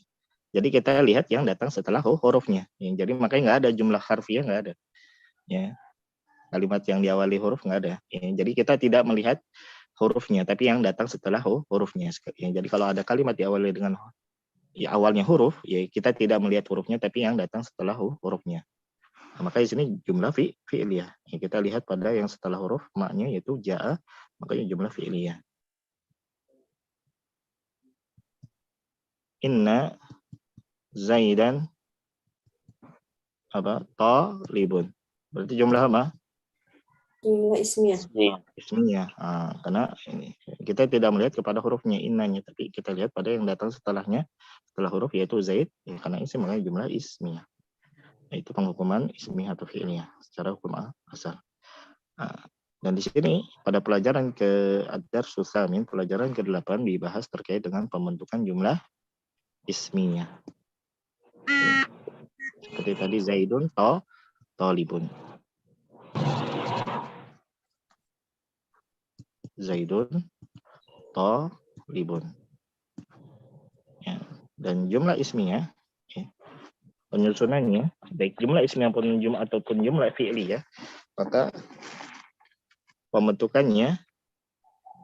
B: Jadi kita lihat yang datang setelah hurufnya. Ya, jadi makanya nggak ada jumlah harfiah, nggak ada. Ya. Kalimat yang diawali huruf nggak ada. Ya, jadi kita tidak melihat hurufnya, tapi yang datang setelah hurufnya. Ya, jadi kalau ada kalimat diawali dengan awalnya huruf, ya kita tidak melihat hurufnya, tapi yang datang setelah hurufnya. Nah, maka di sini jumlah fi'liyah. Ya, kita lihat pada yang setelah huruf maknya yaitu ja'a, makanya jumlah fi'liyah. Inna Zaidan apa? Talibun. Berarti jumlah apa?
C: Jumlah ismiyah.
B: Ismiyah. Karena ini kita tidak melihat kepada hurufnya innanya, tapi kita lihat pada yang datang setelahnya, setelah huruf yaitu Zaid. Ya, karena isim makanya jumlah ismiyah. Itu penghukuman ismiyah atau fi'liyah secara hukum asal. Dan di sini pada pelajaran ad-darsus tsamin, pelajaran ke-8 dibahas terkait dengan pembentukan jumlah ismiyah. Seperti tadi Zaidun talibun. Zaidun talibun. Ya. Dan jumlah ismiyah, ya, penyusunannya baik jumlah ismiyah ataupun jumlah fi'liyah, maka pembentukannya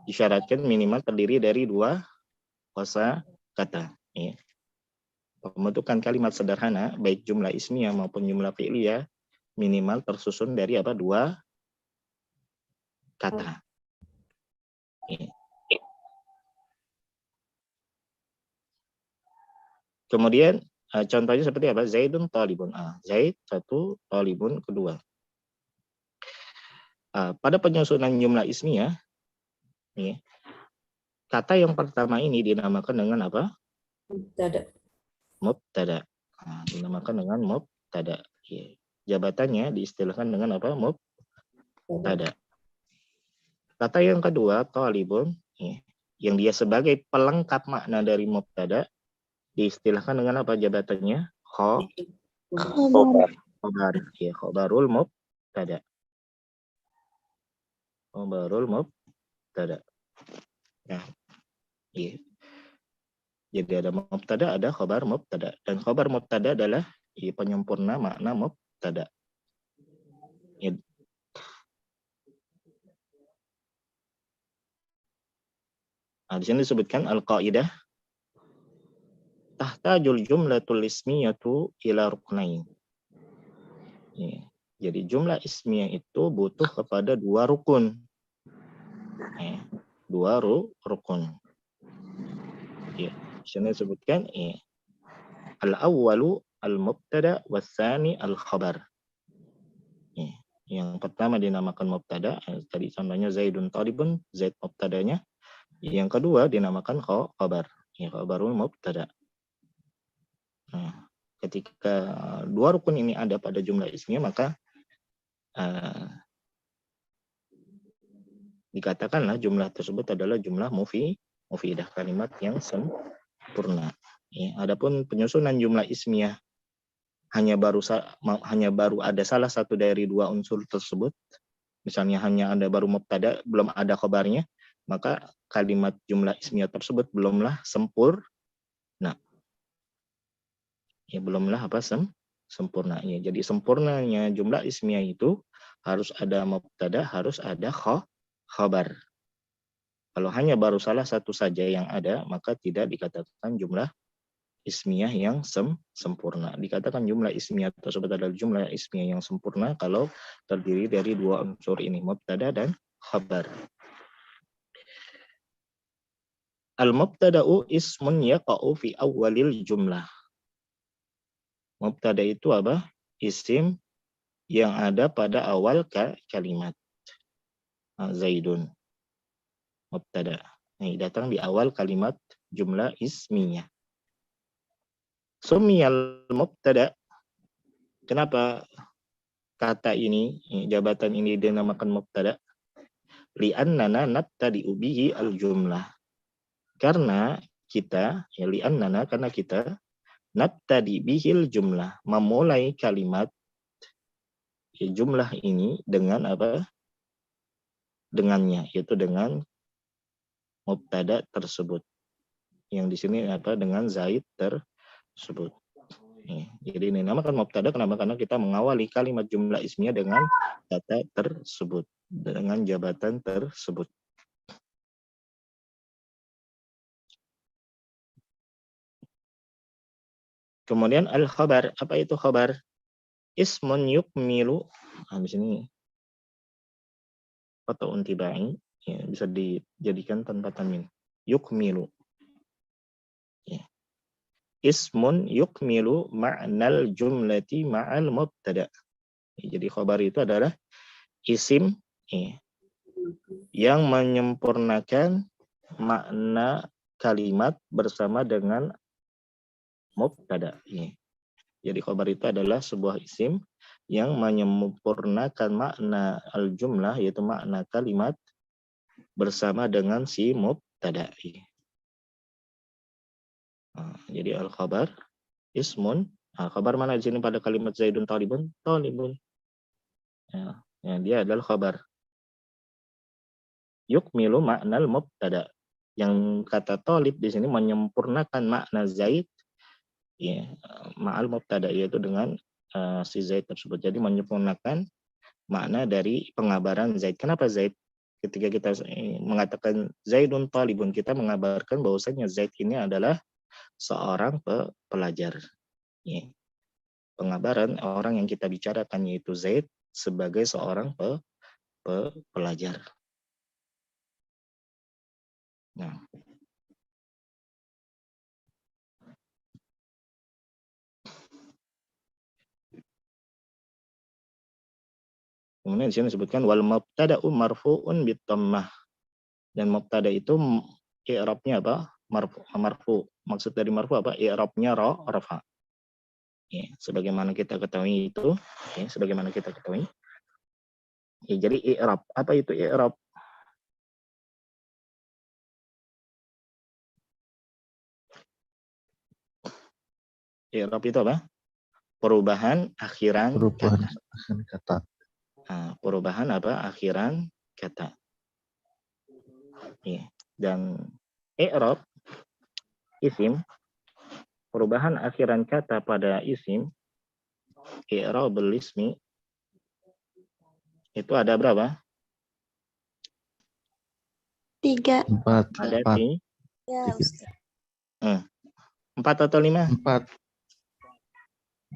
B: disyaratkan minimal terdiri dari 2 kosakata. Ya. Pembentukan kalimat sederhana baik jumlah ismiyah maupun jumlah fi'liyah minimal tersusun dari 2 kata. Ya. Kemudian contohnya seperti apa? Zaidun talibun. Zaid 1, talibun 2. Pada penyusunan jumlah ismiyah, ya, kata yang pertama ini dinamakan dengan apa? Mubtada. Dinamakan dengan mubtada. Ya. Jabatannya diistilahkan dengan apa? Mubtada. Kata yang kedua, talibun, ya, yang dia sebagai pelengkap makna dari mubtada, diistilahkan dengan apa jabatannya? Khobar. Ya, khobarul mubtada. Khobarul mubtada. Nah, iya. Jadi ada mubtada, ada khobar mubtada. Dan khobar mubtada adalah penyempurna makna mubtada. Ya. Di sini disebutkan al-qaidah tahtajul jumlatul ismiyatu ila ruknain. Ya. Jadi jumlah ismiyah itu butuh kepada 2 rukun. 2 rukun. Ya, di sini disebutkan al-awwalu al-mubtada was-tsani al-khabar. Ya, yang pertama dinamakan mubtada, tadi contohnya Zaidun talibun, Zaid mubtadanya. Yang kedua dinamakan khabar, ya, khabarul mubtada. Nah, ketika 2 rukun ini ada pada jumlah ismiyah, maka dikatakanlah jumlah tersebut adalah jumlah mufidah, kalimat yang sempurna. Ya, adapun penyusunan jumlah ismiyah hanya baru ada salah satu dari 2 unsur tersebut, misalnya hanya ada baru mubtada, belum ada khabarnya, maka kalimat jumlah ismiyah tersebut belumlah sempurna. Ya, belumlah sempurna. Ya, jadi sempurnanya jumlah ismiyah itu harus ada mubtada, harus ada khabar. Kalau hanya baru salah satu saja yang ada, maka tidak dikatakan jumlah ismiyah yang sempurna. Dikatakan jumlah ismiyah tersebut adalah jumlah ismiyah yang sempurna kalau terdiri dari 2 unsur ini, mubtada dan khabar. Al-mubtada'u ismun yaqa'u fi awwalil jumlah. Mubtada itu apa? Isim yang ada pada awal kalimat. Zaidun. Mubtada. Ini datang di awal kalimat jumlah ismiyah. Sumiyal mubtada. Kenapa kata ini, jabatan ini dinamakan mubtada? Li'annana nabtadi'u bihi al-jumlah. Karena kita, ya li'annana, karena kita nabtadi bihil jumlah, memulai kalimat jumlah ini dengan apa? Dengannya, yaitu dengan mubtada tersebut. Yang di sini apa? Dengan Zaid tersebut. Jadi ini namakan mubtada kenapa? Karena kita mengawali kalimat jumlah ismiyah dengan kata tersebut, dengan jabatan tersebut. Kemudian al-khabar, apa itu khabar? Ismun yukmilu, di sini atau untibai, ya, bisa dijadikan tanpa tanwin. Yukmilu. Ya. Ismun yukmilu ma'nal jumlati ma'al mubtada. Ya, jadi khabar itu adalah isim yang menyempurnakan makna kalimat bersama dengan mubtada. Jadi khobar itu adalah sebuah isim yang menyempurnakan makna al-jumlah, yaitu makna kalimat bersama dengan si mubtada. Jadi al-khabar ismun. Khabar mana di sini pada kalimat Zaidun talibun? Talibun. Dia adalah khabar. Yukmilu maknal mubtada. Yang kata talib di sini menyempurnakan makna Zaid, ya, ma'al mubtada, yaitu dengan si Zaid tersebut. Jadi menyempurnakan makna dari pengabaran Zaid. Kenapa Zaid? Ketika kita mengatakan Zaidun talibun, kita mengabarkan bahwasanya Zaid ini adalah seorang pelajar. Ya. Pengabaran orang yang kita bicarakan yaitu Zaid sebagai seorang pelajar. Nah, kemudian di sini disebutkan wal mubtada'u marfu'un bitammah. Dan mubtada itu i'rabnya apa? Marfu. Maksud dari marfu apa? I'rabnya rafa. Ya, sebagaimana kita ketahui itu, ya, sebagaimana kita ketahui. Ya, jadi i'rab, apa itu i'rab? I'rab itu apa? Perubahan akhiran
F: kata.
B: Nah, perubahan apa? Akhiran kata. Ya. Dan i'rab isim, perubahan akhiran kata pada isim, i'rabul ismi, itu ada berapa?
H: 3.
B: Ada 3.
H: Ya, Ustaz.
B: 4 atau 5?
F: 4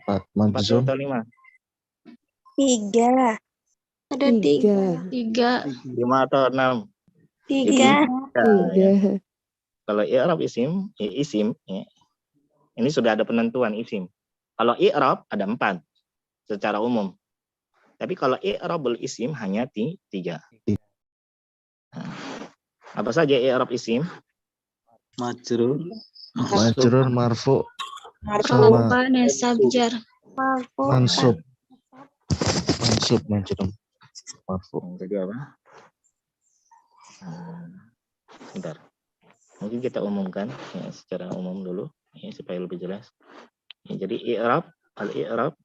B: 4
F: majzum.
B: atau 5?
H: 3. Ada 3.
B: 5 atau 6?
H: 3.
B: Ya. Kalau i'rab isim, ya, ini sudah ada penentuan isim. Kalau i'rab ada 4 secara umum. Tapi kalau i'rabul isim hanya 3. Nah, apa saja i'rab isim?
E: Majrur,
F: Marfu,
H: Marfu,
F: nasab, jar. Mansub. Majrur. Marfu.
B: Jadi apa? Bentar. Mungkin kita umumkan ya, secara umum dulu ya, supaya lebih jelas. Ya, jadi i'rab, al-i'rab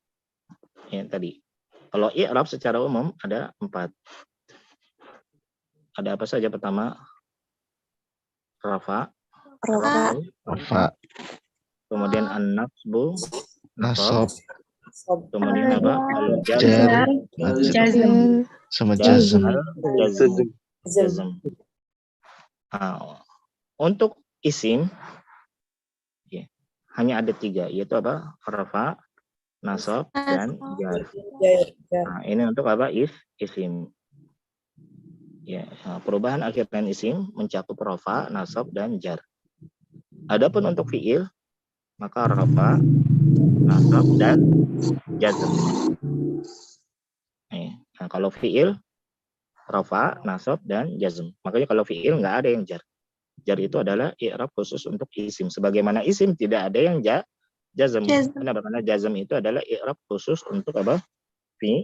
B: ya tadi. Kalau i'rab secara umum ada 4. Ada apa saja? Pertama, rafa. Kemudian an-nasbu, nasab. Kemudian apa?
F: Jar. Sama jazm.
B: Untuk isim ya, hanya ada 3, yaitu apa? Rafa, nasab, dan jar. Nah, ini untuk apa? Isim. Ya, perubahan akhiran isim mencakup rafa, nasab, dan jar. Adapun untuk fiil, maka rafa, nasab, dan jazm. Nah, kalau fiil, rafa, nasab, dan jazm. Makanya kalau fiil nggak ada yang jar. Jar itu adalah i'rab khusus untuk isim. Sebagaimana isim tidak ada yang jazm. Kenapa? Karena jazm itu adalah i'rab khusus untuk apa? Fiil.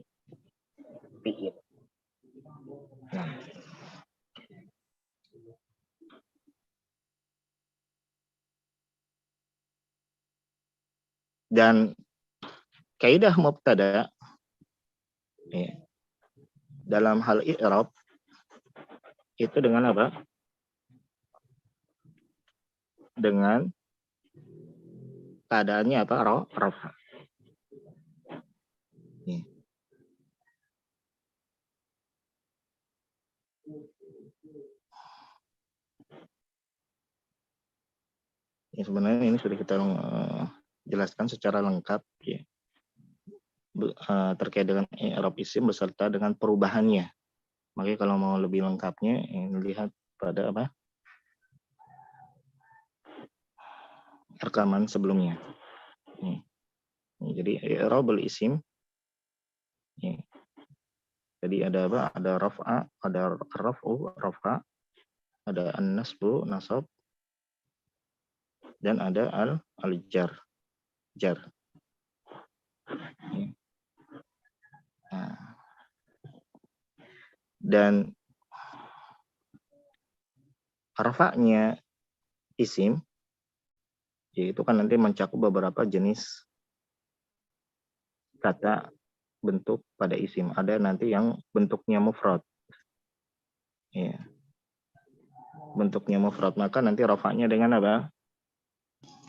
B: Nah. Dan kaidah mubtada ya, dalam hal i'rab itu dengan apa? Dengan keadaannya apa? Rafa. Ya, sebenarnya ini sudah kita jelaskan secara lengkap ya, terkait dengan i'rab isim beserta dengan perubahannya. Makanya kalau mau lebih lengkapnya lihat pada apa? Rekaman sebelumnya. Jadi i'rabul isim. Jadi ada apa? Ada raf'a, ada raf'u, raf'a, ada an-nasbu, nasab, dan ada al-jar. Jar. Nah, dan rafa'nya isim yaitu kan nanti mencakup beberapa jenis kata bentuk pada isim. Ada nanti yang bentuknya mufrad. Ya. Bentuknya mufrad, maka nanti rafa'nya dengan apa?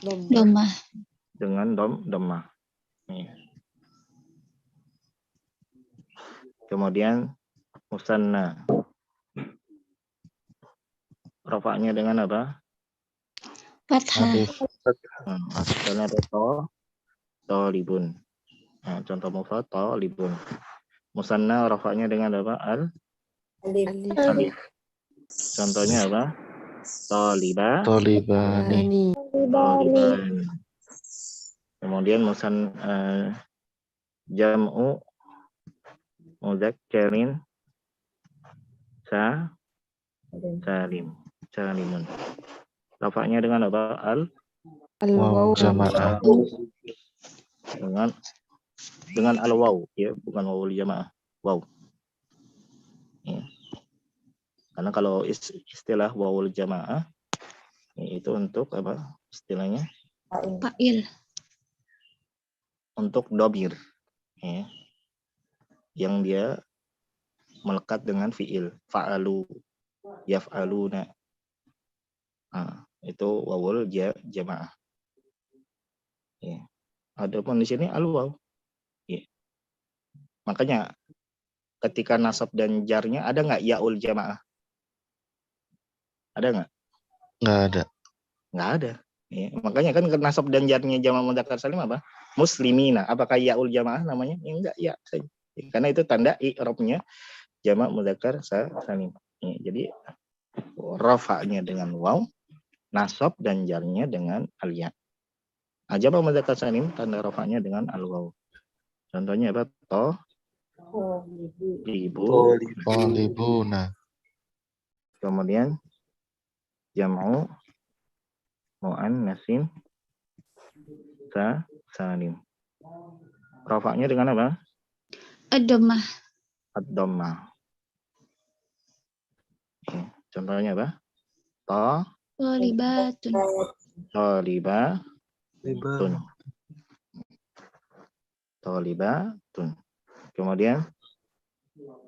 I: Domah.
B: Dengan dhammah. Ya. Kemudian musanna. Rafa'nya dengan apa?
I: Fathah.
B: Misalnya ada talibun. Nah, contoh mufrad talibun. Musanna rafa'nya dengan apa? Alif. Contohnya apa?
F: Tolibani.
B: Taliban. Kemudian jam'u mudzakkarin salimun. Rafa'nya dengan apa?
F: Waw jamaah.
B: Dengan al-waw, ya, bukan wawul jamaah. Waw. Ya. Karena kalau istilah wawul jamaah itu untuk apa? Istilahnya?
I: Fa'il.
B: Untuk domir, ya. Yang dia melekat dengan fiil, fa'alu, yaf'aluna. Nah, itu wawul jamaah. Ya. Adapun di sini al-waw. Ya. Makanya ketika nasab dan jarnya ada nggak yaul jamaah? Ada nggak?
F: Nggak ada.
B: Nggak ada. Ya. Makanya kan nasab dan jarnya jama' mudzakkar salim apa? Muslimina. Apakah yaul jamaah namanya? Ya, enggak, ya saja. Ya, karena itu tanda i'rabnya jama' mudzakkar salim. Ya, jadi rafa'nya dengan waw, nasab dan jarnya dengan al-ya. Jama' mudzakkar salim tanda rafa'nya dengan al-waw. Contohnya apa?
F: Talibuna.
B: Kemudian jam'u mu'annatsin salim. Rafa'nya dengan apa?
I: Ad-dhammah.
B: Ad-dhammah. Contohnya apa?
I: Thalibatun.
B: Thalibatun. Kemudian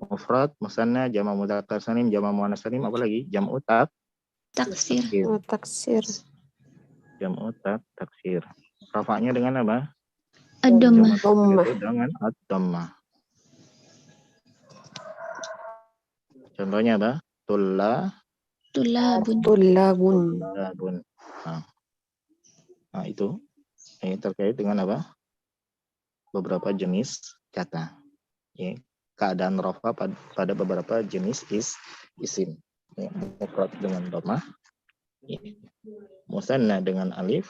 B: mufrad, musanna, jama' mudzakkar salim, jama' muannats salim, apa lagi? Jam'u
I: Taksir.
B: Jam'u taksir. Rafa'nya dengan apa?
I: Ad-dhammah.
B: Dengan ad-dhammah. Contohnya apa?
I: Tullabun.
B: Nah, itu ini terkait dengan apa? Beberapa jenis kata. Ya, keadaan rafa pada beberapa jenis isim. Ya, mufrad dengan dhammah. Ya. Musanna dengan alif.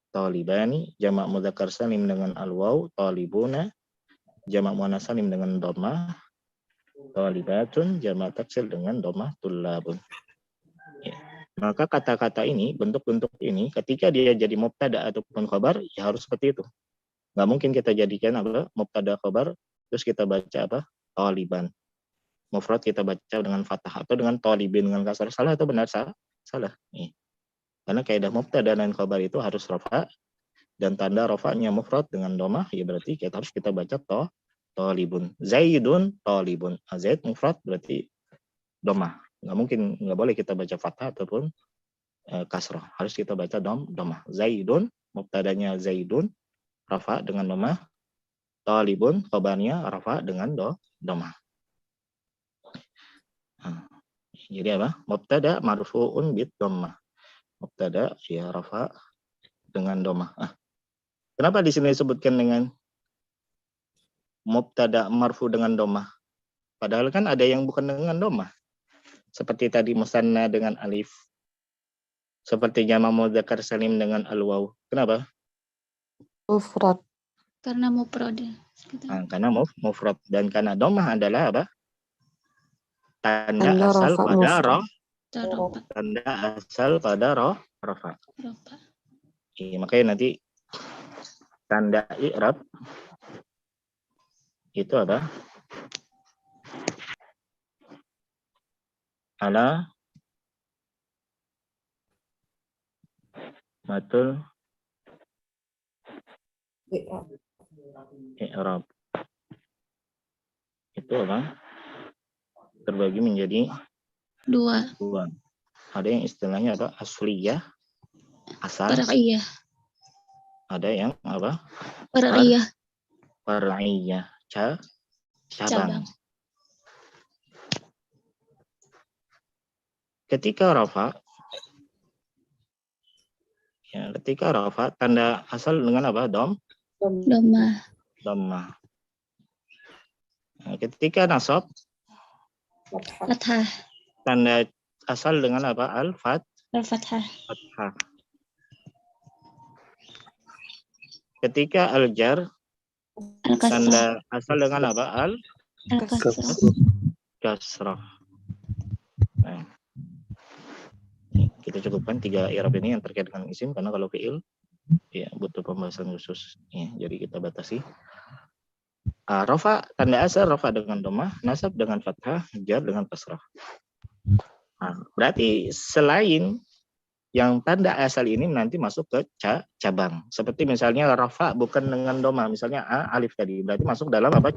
B: Talibani, jama' mudzakkar salim dengan al-waw, talibuna, jama' muannats salim dengan dhammah, talibatun, jama' taksir dengan dhammah, tullabun. Ya. Maka kata-kata ini, bentuk-bentuk ini, ketika dia jadi mubtada ataupun khabar, ya harus seperti itu. Nggak mungkin kita jadikan apa mubtada khabar, terus kita baca apa? Taliban. Mufrad kita baca dengan fathah atau dengan talibin dengan kasar. Salah atau benar? Salah. Ya. Karena kaidah mubtada dan khabar itu harus rafa, dan tanda rafa'nya mufrad dengan dhammah, ya berarti harus kita baca talibun. Zaidun talibun. Zaid mufrad berarti dhammah. Nggak boleh kita baca fathah ataupun kasrah. Harus kita baca dhammah. Zaidun, mubtadanya zaidun, rafa dengan dhammah. Talibun, khabarnya rafa dengan dhammah. Jadi apa? Mubtada marfu'un bid dhammah. Mubtada ya rafa dengan dhammah. Kenapa di sini disebutkan dengan mubtada marfu dengan dhammah? Padahal kan ada yang bukan dengan dhammah. Seperti tadi musanna dengan alif. Seperti jama' mudzakkar salim dengan al-waw. Kenapa?
H: Mufrad.
I: Karena mufrad.
B: Karena mufrad, dan karena dhammah adalah apa? Tanda asal pada roh. Tanda asal pada rafa. Makanya nanti tanda i'rab itu apa? Ala matul i'rab. Itu apa? Terbagi menjadi
I: dua.
B: Ada yang istilahnya apa? Asliyah, asal.
I: Far'iyah.
B: Ada yang apa?
I: Far'iyah.
B: Far'iyah, cabang. Ketika rafa, tanda asal dengan apa? Dhammah. Nah, ketika nasab,
I: Fathah.
B: tanda asal dengan apa?
I: Al-fathah.
B: Fathah. Ketika al-jar,
I: Al-kasrah.
B: tanda asal dengan apa?
I: Al-kasrah.
B: Kasrah. Nah, kita cukupkan 3 i'rab ini yang terkait dengan isim, karena kalau fi'il ya butuh pembahasan khusus. Ya, jadi kita batasi. Rafa, tanda asal rafa dengan dhammah, nasab dengan fathah, jar dengan kasrah. Nah, berarti selain yang tanda asal ini nanti masuk ke cabang. Seperti misalnya rafa bukan dengan dhammah, misalnya alif tadi, berarti masuk dalam apa?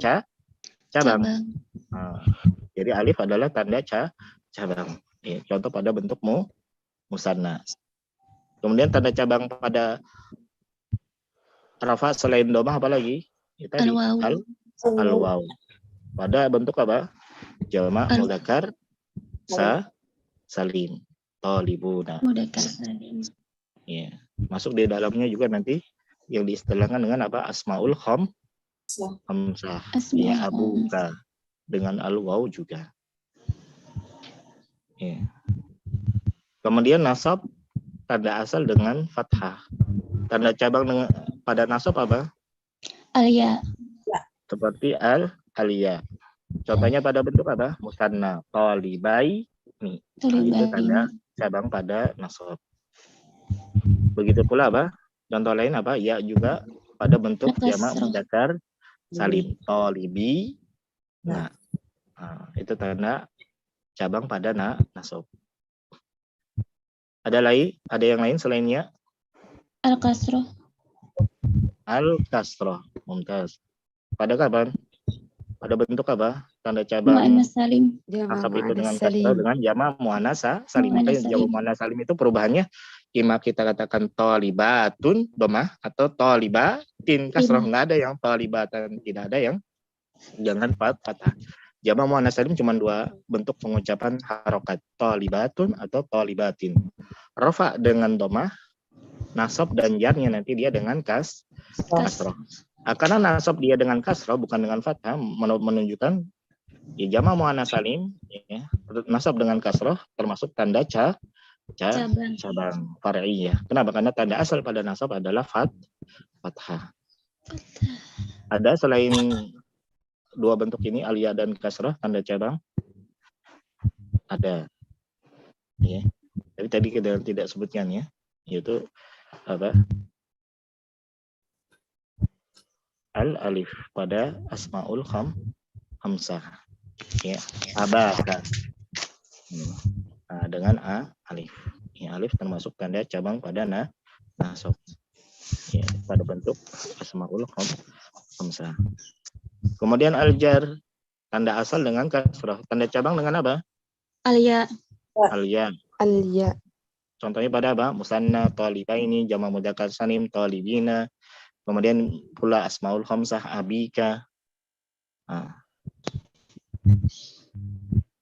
B: Cabang. Nah, jadi alif adalah tanda cabang. Ya, contoh pada bentuk musanna. Kemudian tanda cabang pada rafa selain dhammah apa lagi? Ya, tadi al-waw. Pada bentuk apa? Jamak mudzakkar salim. Talibuna.
I: Mudzakkar salim.
B: Ya, masuk di dalamnya juga nanti yang diistilahkan dengan apa? Asmaul khamsah. Ya, abuka dengan al-waw juga. Ya. Kemudian nasab tanda asal dengan fathah. Tanda cabang dengan, pada nasab apa?
I: Al-ya.
B: Seperti al-ya. Contohnya pada bentuk apa? Musanna, talibai. Nih, itu tanda cabang pada nasab. Begitu pula apa? Contoh lain apa? Ya juga pada bentuk jamak mudzakkar salim, talibi. Nah, itu tanda cabang pada nasab. Ada yang lain selainnya?
I: Al-kasrah.
B: Al-kasrah. Mumtaz. Pada kapan? Pada bentuk apa? Tanda cabang
I: Mu'annas salim.
B: nasab itu dengan kasrah dengan jamak muannas salim. Jamak muannas salim itu perubahannya ima kita katakan thalibatun dhammah atau thalibatin kasrah. Enggak ada yang thalibatan, tidak ada yang jangan fathah. Jamak muannas salim cuma 2 bentuk pengucapan harokat, thalibatun atau thalibatin. Rafa dengan dhammah, nasab dan jarnya nanti dia dengan kasrah. Karena nasab dia dengan kasrah bukan dengan fathah, menunjukkan ya, jamak muannas salim ya, nasab dengan kasrah termasuk tanda cabang far'iyah. Kenapa? Karena tanda asal pada nasab adalah fathah. Ada selain 2 bentuk ini, aliyah dan kasrah, tanda cabang? Ada. Ya. Tapi tadi kita tidak sebutkan ya, yaitu apa? Al-alif pada asmaul khamsah. Ya, abaka. Dengan alif. Ya, alif termasuk tanda cabang pada nasab. Ya, pada bentuk asmaul khamsah. Kemudian al-jar, tanda asal dengan kasrah. Tanda cabang dengan apa?
I: Al-ya.
H: Al-ya.
B: Contohnya pada apa? Musanna, talibaini, jamak mudzakkar salim, talibina. Kemudian pula asmaul khamsah, abika.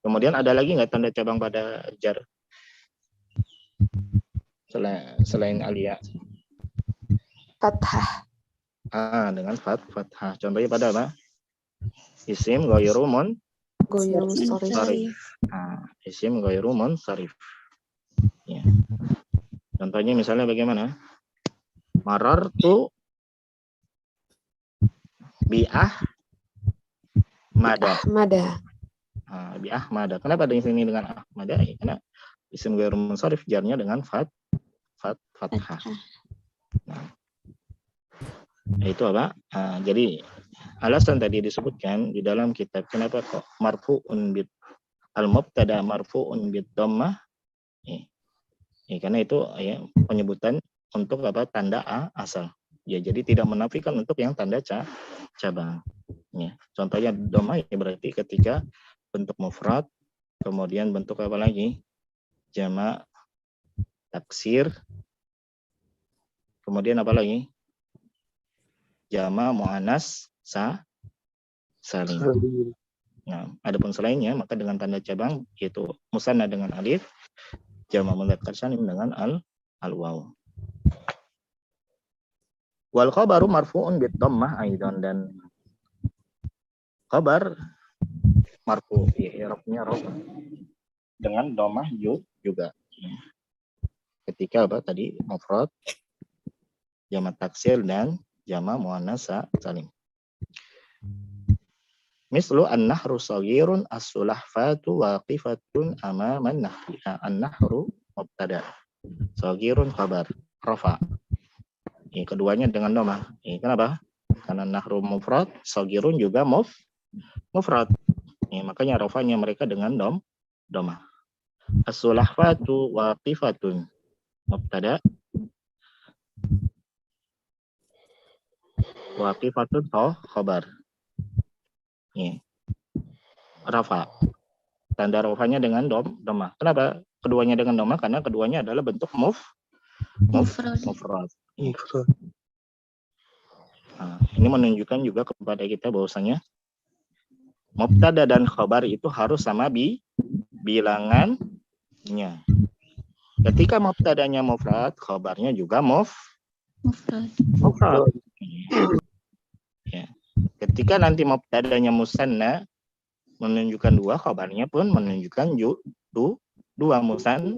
B: Kemudian ada lagi nggak tanda cabang pada jar? Selain aliyah.
H: Fathah.
B: Dengan fathah. Contohnya pada apa? Isim ghairu munsharif. Isim ghairu munsharif. Ya. Contohnya misalnya bagaimana? Marartu bi'ahmada. Bi'ahmada. Kenapa di sini dengan ahmada? Ya, karena isim ghairu munsharif jarnya dengan fathah. Nah. Itu apa? Jadi alasan tadi disebutkan di dalam kitab kenapa kok marfu'un bid al-mubtada marfu'un bid dhammah. Karena itu ya penyebutan untuk apa? Tanda asal. Ya, jadi tidak menafikan untuk yang tanda cabang. Ya, contohnya dhammah ya berarti ketika bentuk mufrad, kemudian bentuk apa lagi? Jamak, taksir, kemudian apa lagi? Jamak, muannas, salim. Nah, adapun selainnya maka dengan tanda cabang yaitu musanna dengan alif, jamak mudzakkar salim dengan al-waw. Wal khabaru marfu'un bid dhammah aidan, dan khabar marfu i'rabnya rafa dengan dhammah juga. Ketika apa tadi? Mufrad, jamak taksir dan jamak muannas salim. Mislu an-nahru shaghirun as-sulahfatu waqifatun amaman nahri. An-nahru mubtada, shaghirun khabar, rafa. Keduanya dengan dhammah. Kenapa? Karena nahru mufrad, shaghirun juga mufrad. Makanya rafanya mereka dengan dhammah. As-sulahfatu waqifatun mubtada, waqifatun khabar. Rafa. Tanda rafanya dengan dhammah. Kenapa keduanya dengan dhammah? Karena keduanya adalah bentuk mufrad. Ini menunjukkan juga kepada kita bahwasanya mubtada dan khabar itu harus sama bilangannya. Ketika mubtadanya mufrad, khabarnya juga mufrad. Ya. Ketika nanti mubtadanya musanna menunjukkan 2, khabarnya pun menunjukkan 2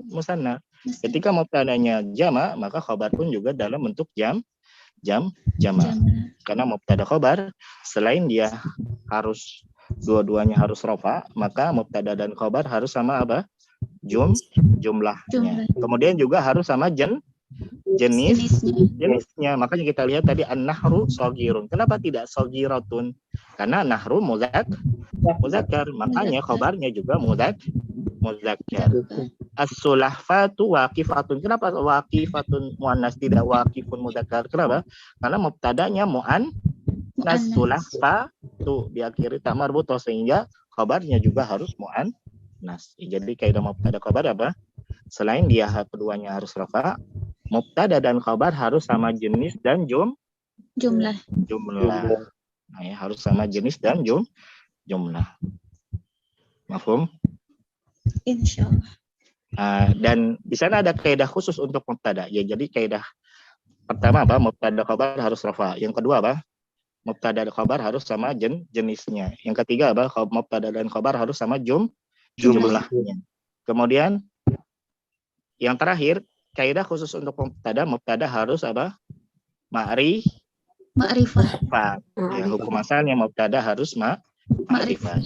B: musanna. Ketika mubtadanya jamak, maka khabar pun juga dalam bentuk jamak. Karena mubtada khabar selain dia harus dua-duanya harus rafa, maka mubtada dan khabar harus sama apa? Jumlahnya. Kemudian juga harus sama jenisnya. Makanya kita lihat tadi an-nahru shaghirun. Kenapa tidak shaghiratun? Karena nahru muzakkar, makanya khabarnya juga muzakkar. As-sulahfatu waqifatun. Kenapa waqifatun muannas tidak waqifun muzakkar? Kenapa? Karena mubtadanya muannas, sulahfatu diakhiri ta marbutah, sehingga khabarnya juga harus muannas. Jadi kaidah mubtada khabar apa? Selain dia keduanya harus rafa, mubtada dan khabar harus sama jenis dan jumlah. Nah, ya, harus sama jenis dan jumlah. Mafhum?
I: Insyaallah.
B: Dan di sana ada kaidah khusus untuk mubtada. Ya, jadi kaidah pertama apa? Mubtada khabar harus rafa. Yang kedua apa? Mubtada dan khabar harus sama jenisnya. Yang ketiga apa? Mubtada dan khabar harus sama jumlahnya. Kemudian yang terakhir, kaidah khusus untuk mubtada harus apa? Ma'rifah. Ya, hukum asalnya mubtada harus ma'rifah.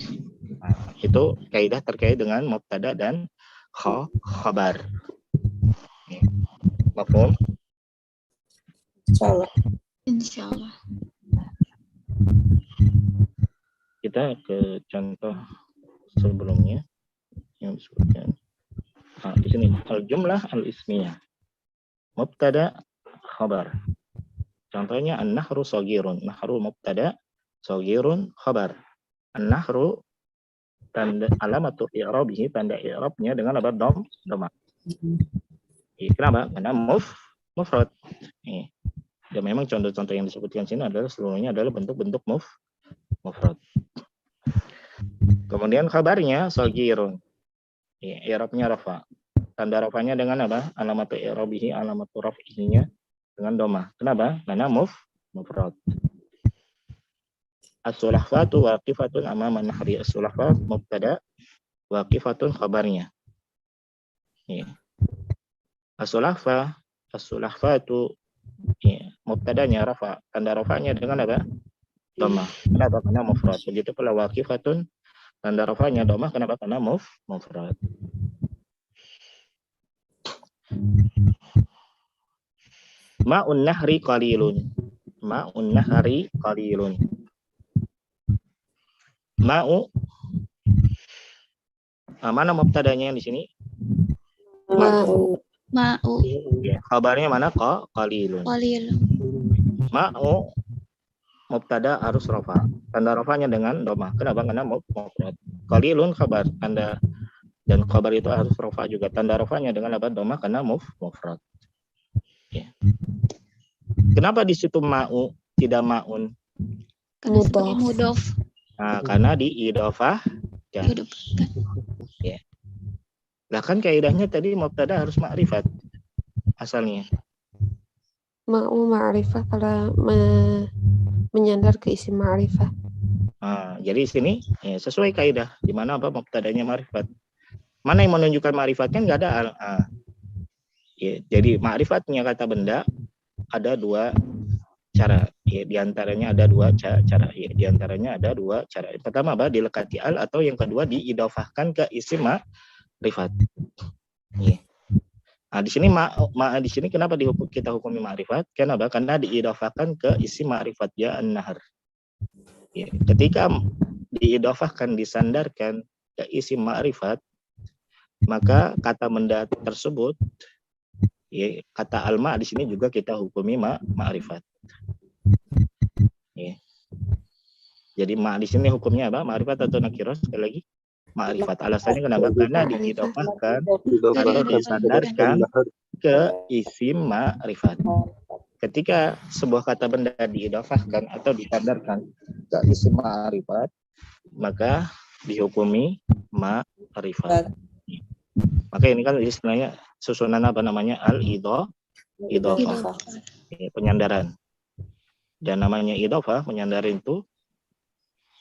B: Itu kaidah terkait dengan mubtada dan khabar. Mafhum?
I: Insyaallah.
B: Kita ke contoh sebelumnya yang disebutkan. Di sini al-jumlah al-ismiyah. Mubtada khabar. Contohnya an-nahru shaghirun. Nahru mubtada, shaghirun khabar. An-nahru tanda alamatu i'rabihi, tanda i'rabnya dengan apa? Dhammah. Kenapa? Karena mufrad. Dan memang contoh-contoh yang disebutkan sini adalah seluruhnya adalah bentuk-bentuk mufrad. Kemudian khabarnya shaghirun. I'rabnya rafa. Tanda rafanya dengan apa? Alamatu i'rabihi, alamatu raf'inya dengan dhammah. Kenapa? Karena mufrad. As-sulahfatu waqifatun amama nahri. As-sulahfat mubtada, waqifatun khabarnya. As-sulahfatu mubtadanya rafa. Tanda rafanya dengan apa? Dhammah. Kenapa? Karena mufrad. Begitu pula waqifatun, tanda rafanya dhammah. Kenapa? Karena mufrad. Ma'un nahri qalilun. ma'un nahari qalilun. Ma'u, mana mubtadanya di sini?
C: Ma'u.
I: Ma'u.
B: Ya, kabarnya mana? Qalilun.
I: Qalilun.
B: Ma'u mubtada harus rafa. Tanda rafanya dengan dhamma. Kenapa? Karena mufrad. Qalilun khabar. Tanda dan khabar itu harus rafa juga. Tanda rafanya dengan apa? Dhamma karena mufrad. Ya. Kenapa di situ ma'u tidak ma'un?
I: Karena sebagai mudhof.
B: Nah, karena diidhofah. Ya. Ya. Lah kan kaidahnya tadi mubtada harus ma'rifat asalnya.
F: Ma'u ma'rifah kalau menyandar ke isim ma'rifah.
B: Nah, jadi sini ya, sesuai kaidah di mana apa mubtadanya ma'rifat. Mana yang menunjukkan ma'rifat kan nggak ada ya, jadi ma'rifatnya kata benda ada dua cara. Ya, diantaranya ada dua cara. Ya, diantaranya ada dua cara. Yang pertama apa? Dilekati al atau yang kedua diidhofahkan ke isim ma'rifat. Ya. Nah, di sini di sini kenapa kita hukumi ma'rifat? Kenapa? Karena diidhofahkan ke isim ma'rifat ya an-nahar. Ya, ketika diidhofahkan disandarkan ke isim ma'rifat, maka kata benda tersebut ya, kata alma di sini juga kita hukumi ma'rifat. Ya. Jadi di sini hukumnya apa? Ma'rifat atau nakirah? Sekali lagi ma'rifat. Alasannya kenapa? Karena diidhofahkan atau disandarkan ke isim ma'rifat. Ketika sebuah kata benda diidhofahkan atau disandarkan ke isim ma'rifat, maka dihukumi ma'rifat. Maka ini kan istilahnya susunan apa namanya? Al-idhofah. Penyandaran. Dan namanya idhofah, penyandaran itu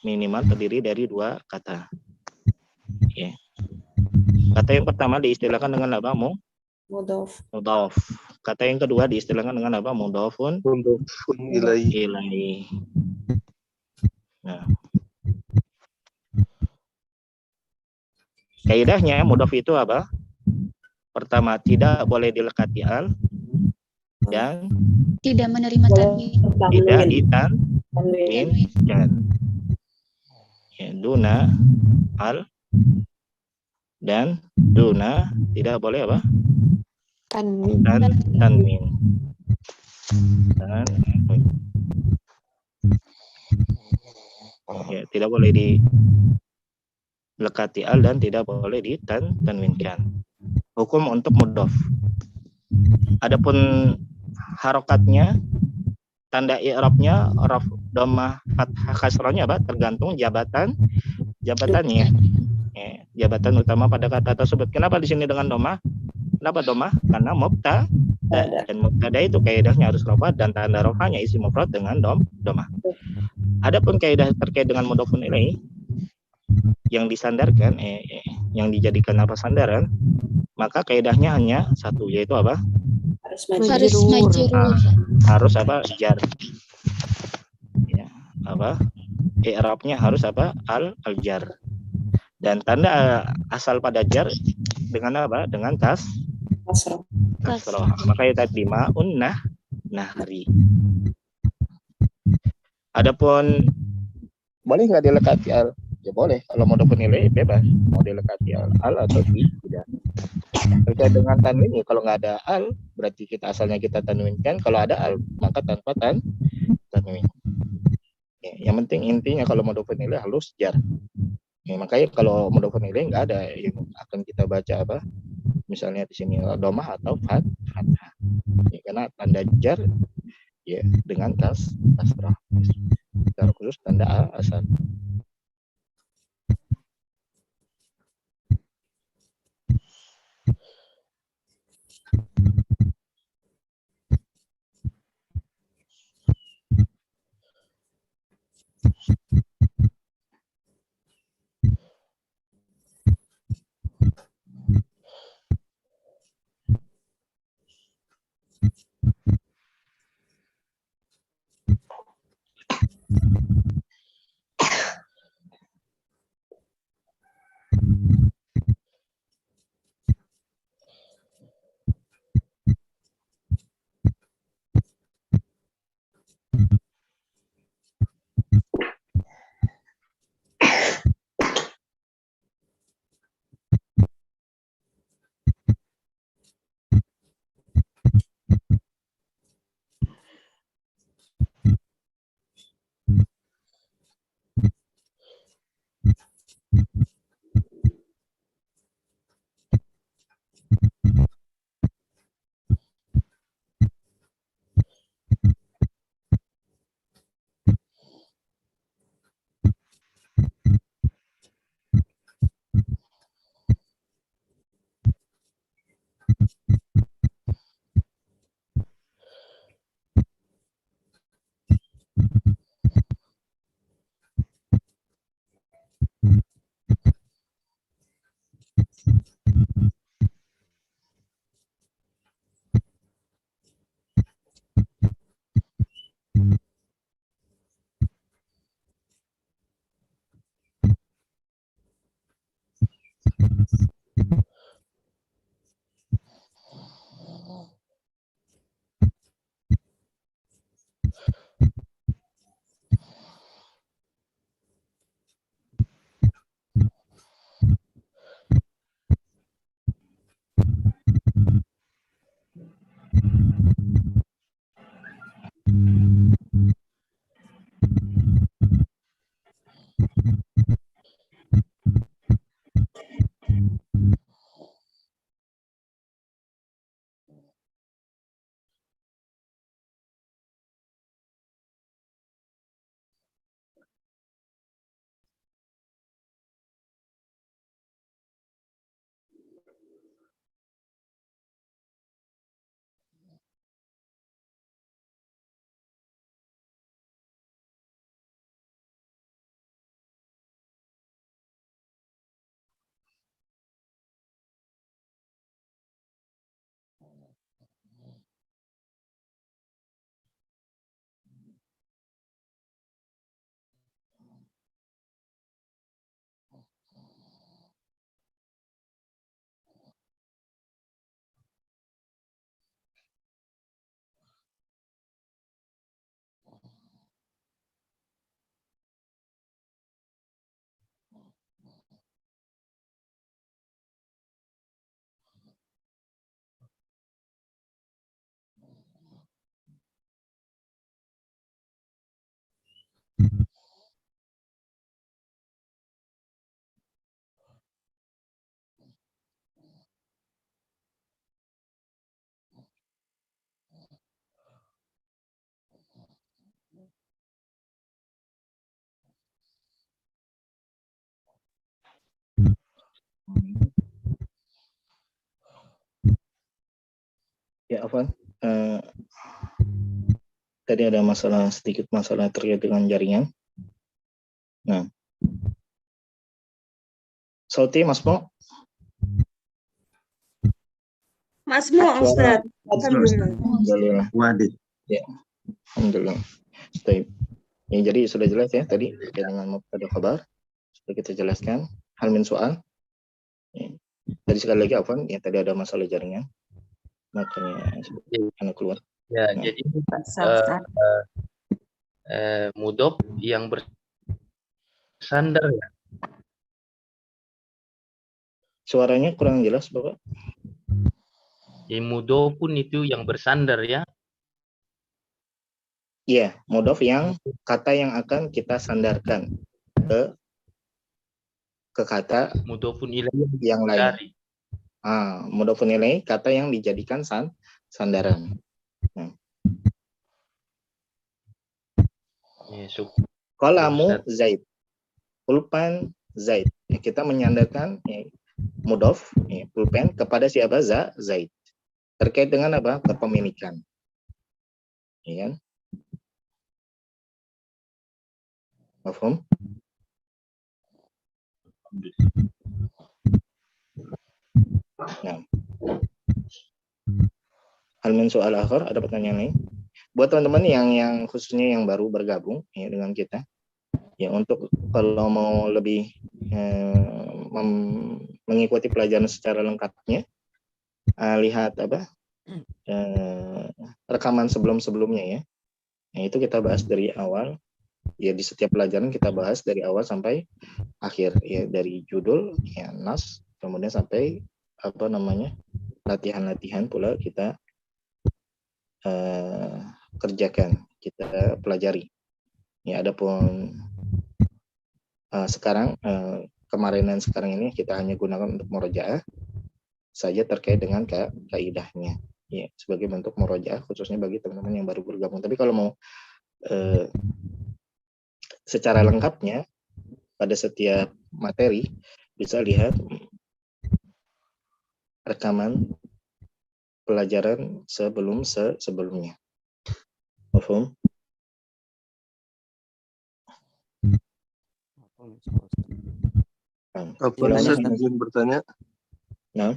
B: minimal terdiri dari dua kata. Ya. Kata yang pertama diistilahkan dengan apa? Mudhof. Kata yang kedua diistilahkan dengan apa? Mudhofun ilaihi. Nah. Kaidahnya mudhof itu apa? Pertama, tidak boleh dilekati al dan
I: tidak menerima tanwin.
B: Tidak ditanwinkan. Ya, duna al dan duna tidak boleh apa? Tanwin. Ya, tidak boleh dilekati al dan tidak boleh ditanwinkan. Hukum untuk mudhof. Adapun harokatnya, tanda i'rabnya, raf, dhammah, fathah, kasrahnya apa? Tergantung jabatannya. Ya, jabatan utama pada kata tersebut. Kenapa di sini dengan dhammah? Kenapa dhammah? Karena mubtada dan mubtada itu kaidahnya harus rafa dan tanda rafanya isim mufrad dengan dhammah. Adapun kaidah terkait dengan mudhofun ilaihi yang disandarkan yang dijadikan apa sandaran, maka kaidahnya hanya satu, yaitu apa?
I: Harus majrur.
B: Harus apa? Jar. Ya, apa? I'rabnya harus apa? Al-jar. Dan tanda asal pada jar dengan apa? Dengan kasrah. Makanya tadi ma'un nahri. Adapun boleh nggak dilekati al? Ya boleh. Kalau mau dapat nilai bebas. Mau dilekati al atau tidak. Terkait dengan tanwin, ya kalau nggak ada al, berarti kita asalnya kita tanwinkan. Kalau ada al, maka tanpa tanwin. Ya, yang penting intinya kalau mau dapat nilai halus jar. Ya, makanya kalau mau dapat nilai nggak ada yang akan kita baca apa? Misalnya di sini dhammah atau fathah. Ya, karena tanda jar ya dengan kasrah. Secara khusus tanda asal. Ya, Afwan. Tadi ada sedikit masalah terkait dengan jaringan. Nah, Sauti, Mas Mo.
C: Mas Mo, Ustaz.
B: Alhamdulillah.
G: Wadid.
B: Ya, alhamdulillah. Baik. Ya, jadi sudah jelas ya tadi terkait dengan mubtada khabar. Sudah kita jelaskan. Hal min soal. Ya. Tadi sekali lagi Afwan, ya tadi ada masalah jaringan. Makanya anak keluar.
J: Ya,
B: Nah.
J: jadi mudhof yang bersandar ya.
B: Suaranya kurang jelas, Bapak.
J: Mudhof pun itu yang bersandar ya.
B: Iya, mudhof yang kata yang akan kita sandarkan ke kata
J: Mudhofun ilaih
B: yang lain.
J: dari.
B: Mudhofun ilaih kata yang dijadikan sandaran. Qalamu Zaid. Pulpen Zaid. Ya, kita menyandarkan mudhof pulpen kepada siapa? Zaid. Terkait dengan apa? Kepemilikan. Ya kan? Mafhum? Nah. Hal min soal akhir, ada pertanyaan lain? Buat teman-teman yang khususnya yang baru bergabung ya dengan kita, ya untuk kalau mau lebih mengikuti pelajaran secara lengkapnya, lihat apa rekaman sebelumnya ya. Nah, itu kita bahas dari awal. Ya, di setiap pelajaran kita bahas dari awal sampai akhir ya, dari judul ya nas kemudian sampai latihan-latihan pula kita kerjakan, kita pelajari. Ya, adapun sekarang kemarin dan sekarang ini kita hanya gunakan untuk murojaah saja terkait dengan kaidahnya. Ya, sebagai bentuk murojaah khususnya bagi teman-teman yang baru bergabung. Tapi kalau mau secara lengkapnya pada setiap materi bisa lihat rekaman pelajaran sebelumnya. Mafhum?
E: Apa Ustaz izin bertanya?
B: Nah.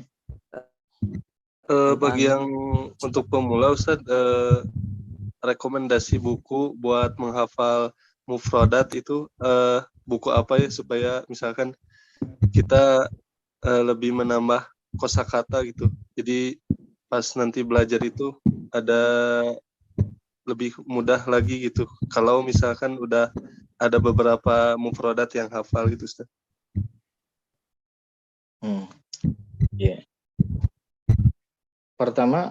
E: Bagi yang untuk pemula Ustaz, rekomendasi buku buat menghafal mufradat itu buku apa ya supaya misalkan kita lebih menambah kosakata gitu. Jadi pas nanti belajar itu ada lebih mudah lagi gitu. Kalau misalkan udah ada beberapa mufradat yang hafal gitu Ustaz.
B: Yeah. Pertama,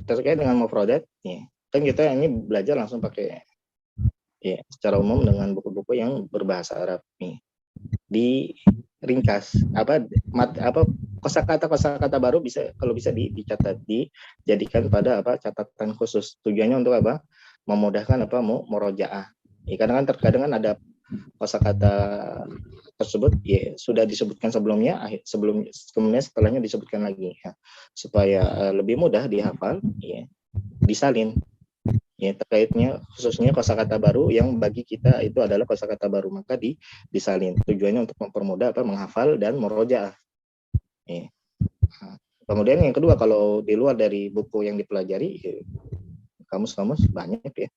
B: terkait dengan mufradat, kan kita ini belajar langsung pakai secara umum dengan buku-buku yang berbahasa Arab nih. Diringkas kosakata baru bisa kalau bisa dicatat, dijadikan pada catatan khusus. Tujuannya untuk apa? Memudahkan murojaah. Ya, kadang terkadang ada kosakata tersebut sudah disebutkan sebelumnya, kemudian setelahnya disebutkan lagi ya, supaya lebih mudah dihafal, disalin. Ya, terkaitnya khususnya kosakata baru yang bagi kita itu adalah kosakata baru, maka disalin. Tujuannya untuk mempermudah menghafal dan murojaah. Ya. Kemudian yang kedua, kalau di luar dari buku yang dipelajari, kamus-kamus banyak ya.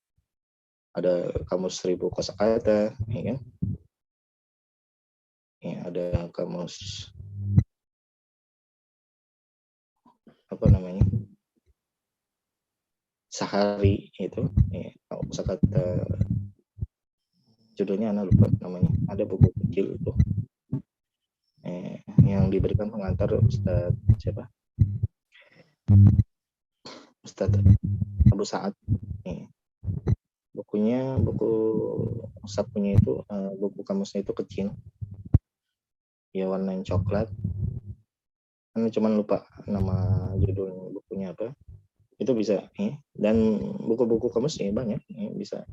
B: Ada kamus 1000 kosakata, ya kan? Ya, ada kamus Sahari itu, kosakata judulnya anak lupa namanya. Ada buku kecil itu yang diberikan pengantar Ustadz siapa? Ustadz Abu Sa'ad. Buku sapunya itu, buku kamusnya itu kecil. Ya, warnanya coklat. Karena cuma lupa nama judul bukunya apa. Itu bisa dan buku-buku kamus banyak bisa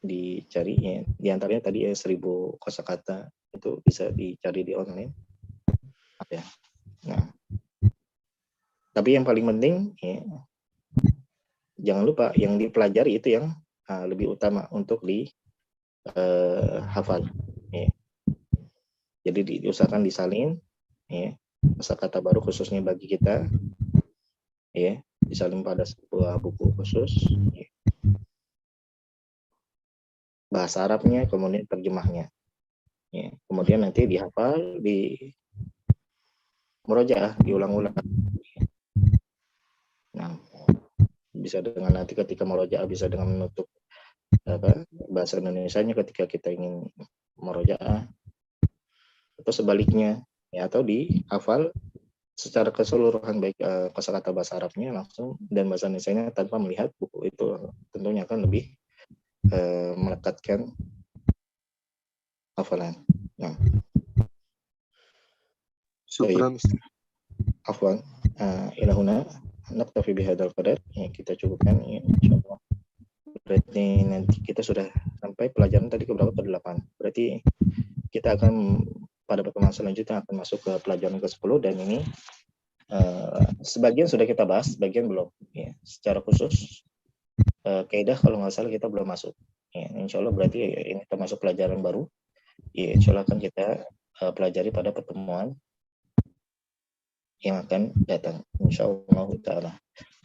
B: dicari di antaranya tadi 1000 kosakata itu bisa dicari di online. Nah, Tapi yang paling penting, ya, jangan lupa yang dipelajari itu yang lebih utama untuk dihafal. Ya. Jadi diusahakan disalin, ya, kosakata baru khususnya bagi kita, ya, disalin pada sebuah buku khusus, ya. Bahasa Arabnya, kemudian terjemahnya, ya. Kemudian nanti dihafal, di murojaah, diulang-ulang. Nah, bisa dengan nanti ketika murojaah bisa dengan menutup bahasa Indonesianya ketika kita ingin murojaah, atau sebaliknya, ya, atau dihafal secara keseluruhan baik kosakata bahasa Arabnya langsung dan bahasa Indonesianya tanpa melihat buku itu, tentunya akan lebih melekatkan hafalan. Nah,
E: Syukran.
B: Afwan, ilahuna naktafi bihadzal qadar, ya, kita cukupkan, ya, insyaallah. Berarti nanti kita sudah sampai pelajaran tadi ke berapa? Ke-8. Berarti kita akan pada pertemuan selanjutnya akan masuk ke pelajaran ke-10, dan ini sebagian sudah kita bahas, sebagian belum, ya. Secara khusus kaidah kalau nggak salah kita belum masuk, ya. Insya Allah berarti ini termasuk pelajaran baru, ya. Insya Allah akan kita pelajari pada pertemuan yang akan datang, insya Allah ta'ala.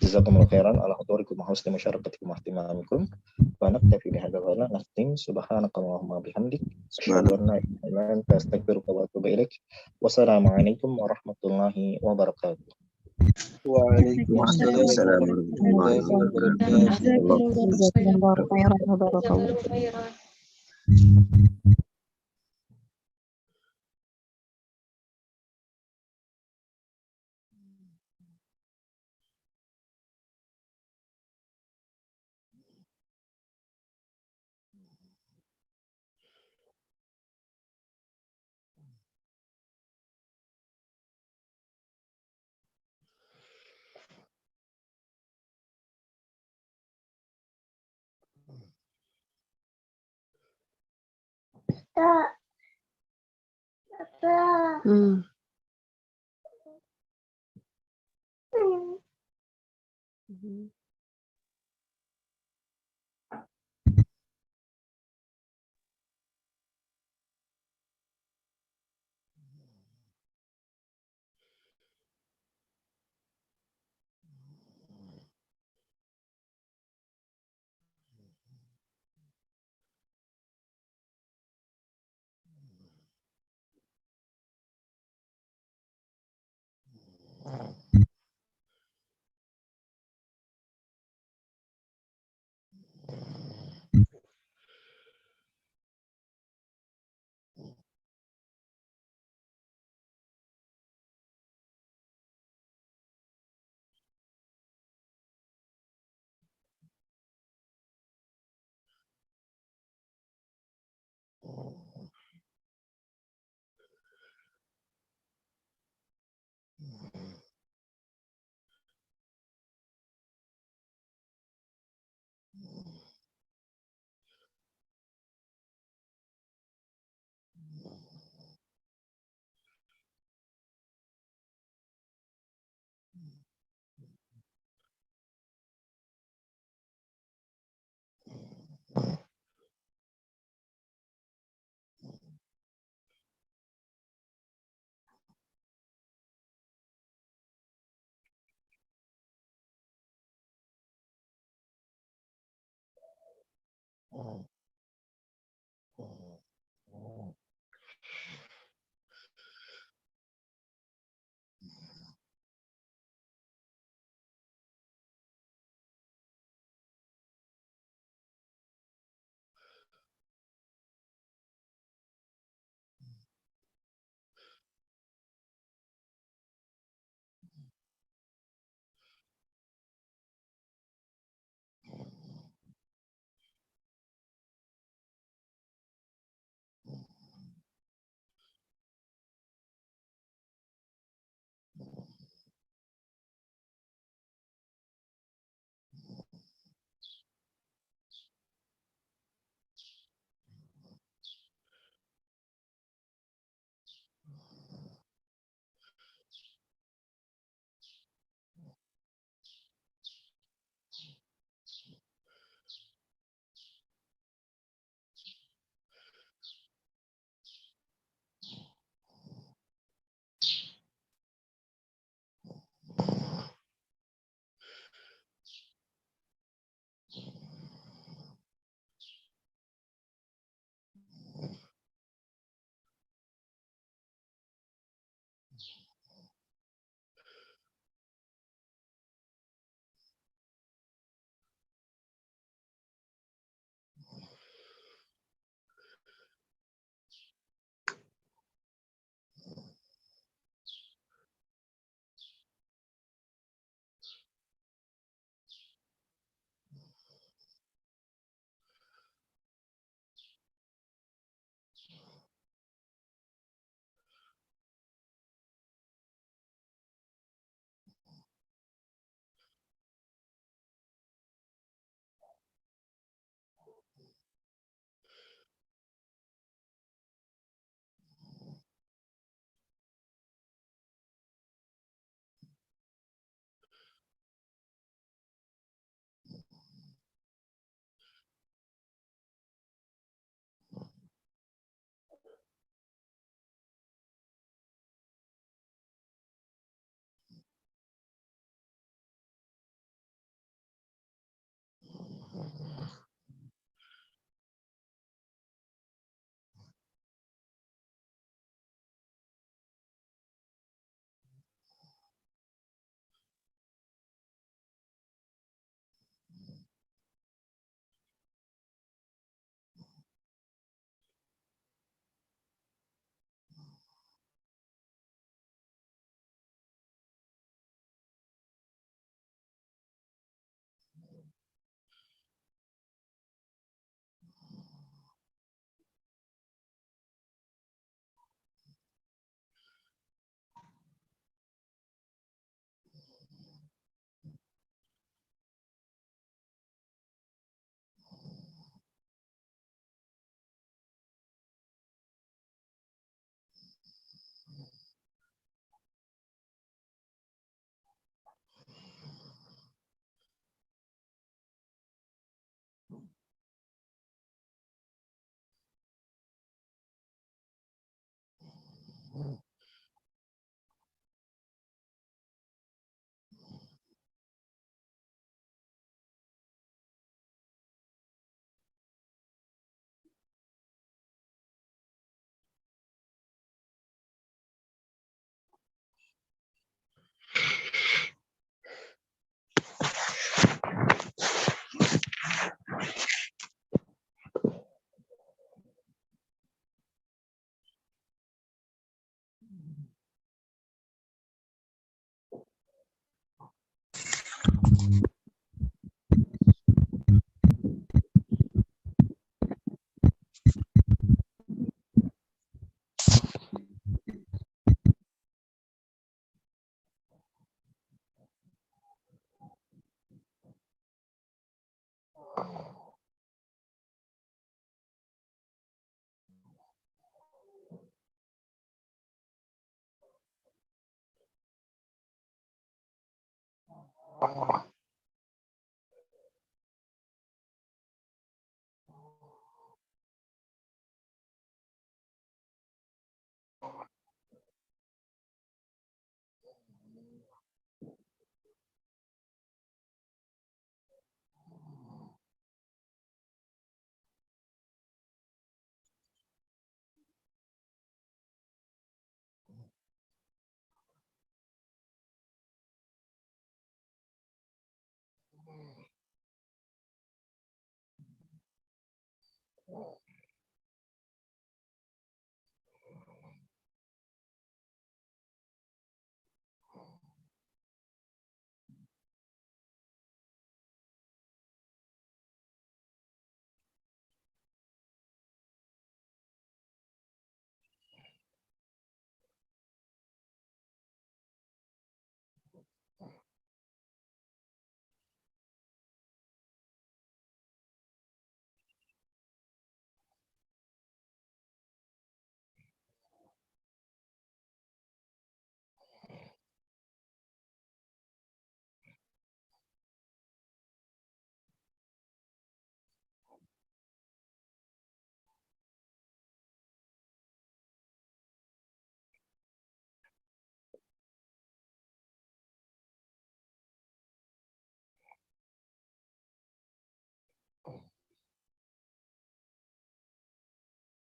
B: Jazakumullah khairan ala hudurikum wa husni musyarakatikum wa ihtimamikum. Wa naktafi bihadzal qadar, nastim subhanakallahumma bihamdik asyhadu an la ilaha illa anta astaghfiruka wa atubu ilaik. Wassalamualaikum warahmatullahi wabarakatuh.
E: Waalaikumsalam warahmatullahi wabarakatuh.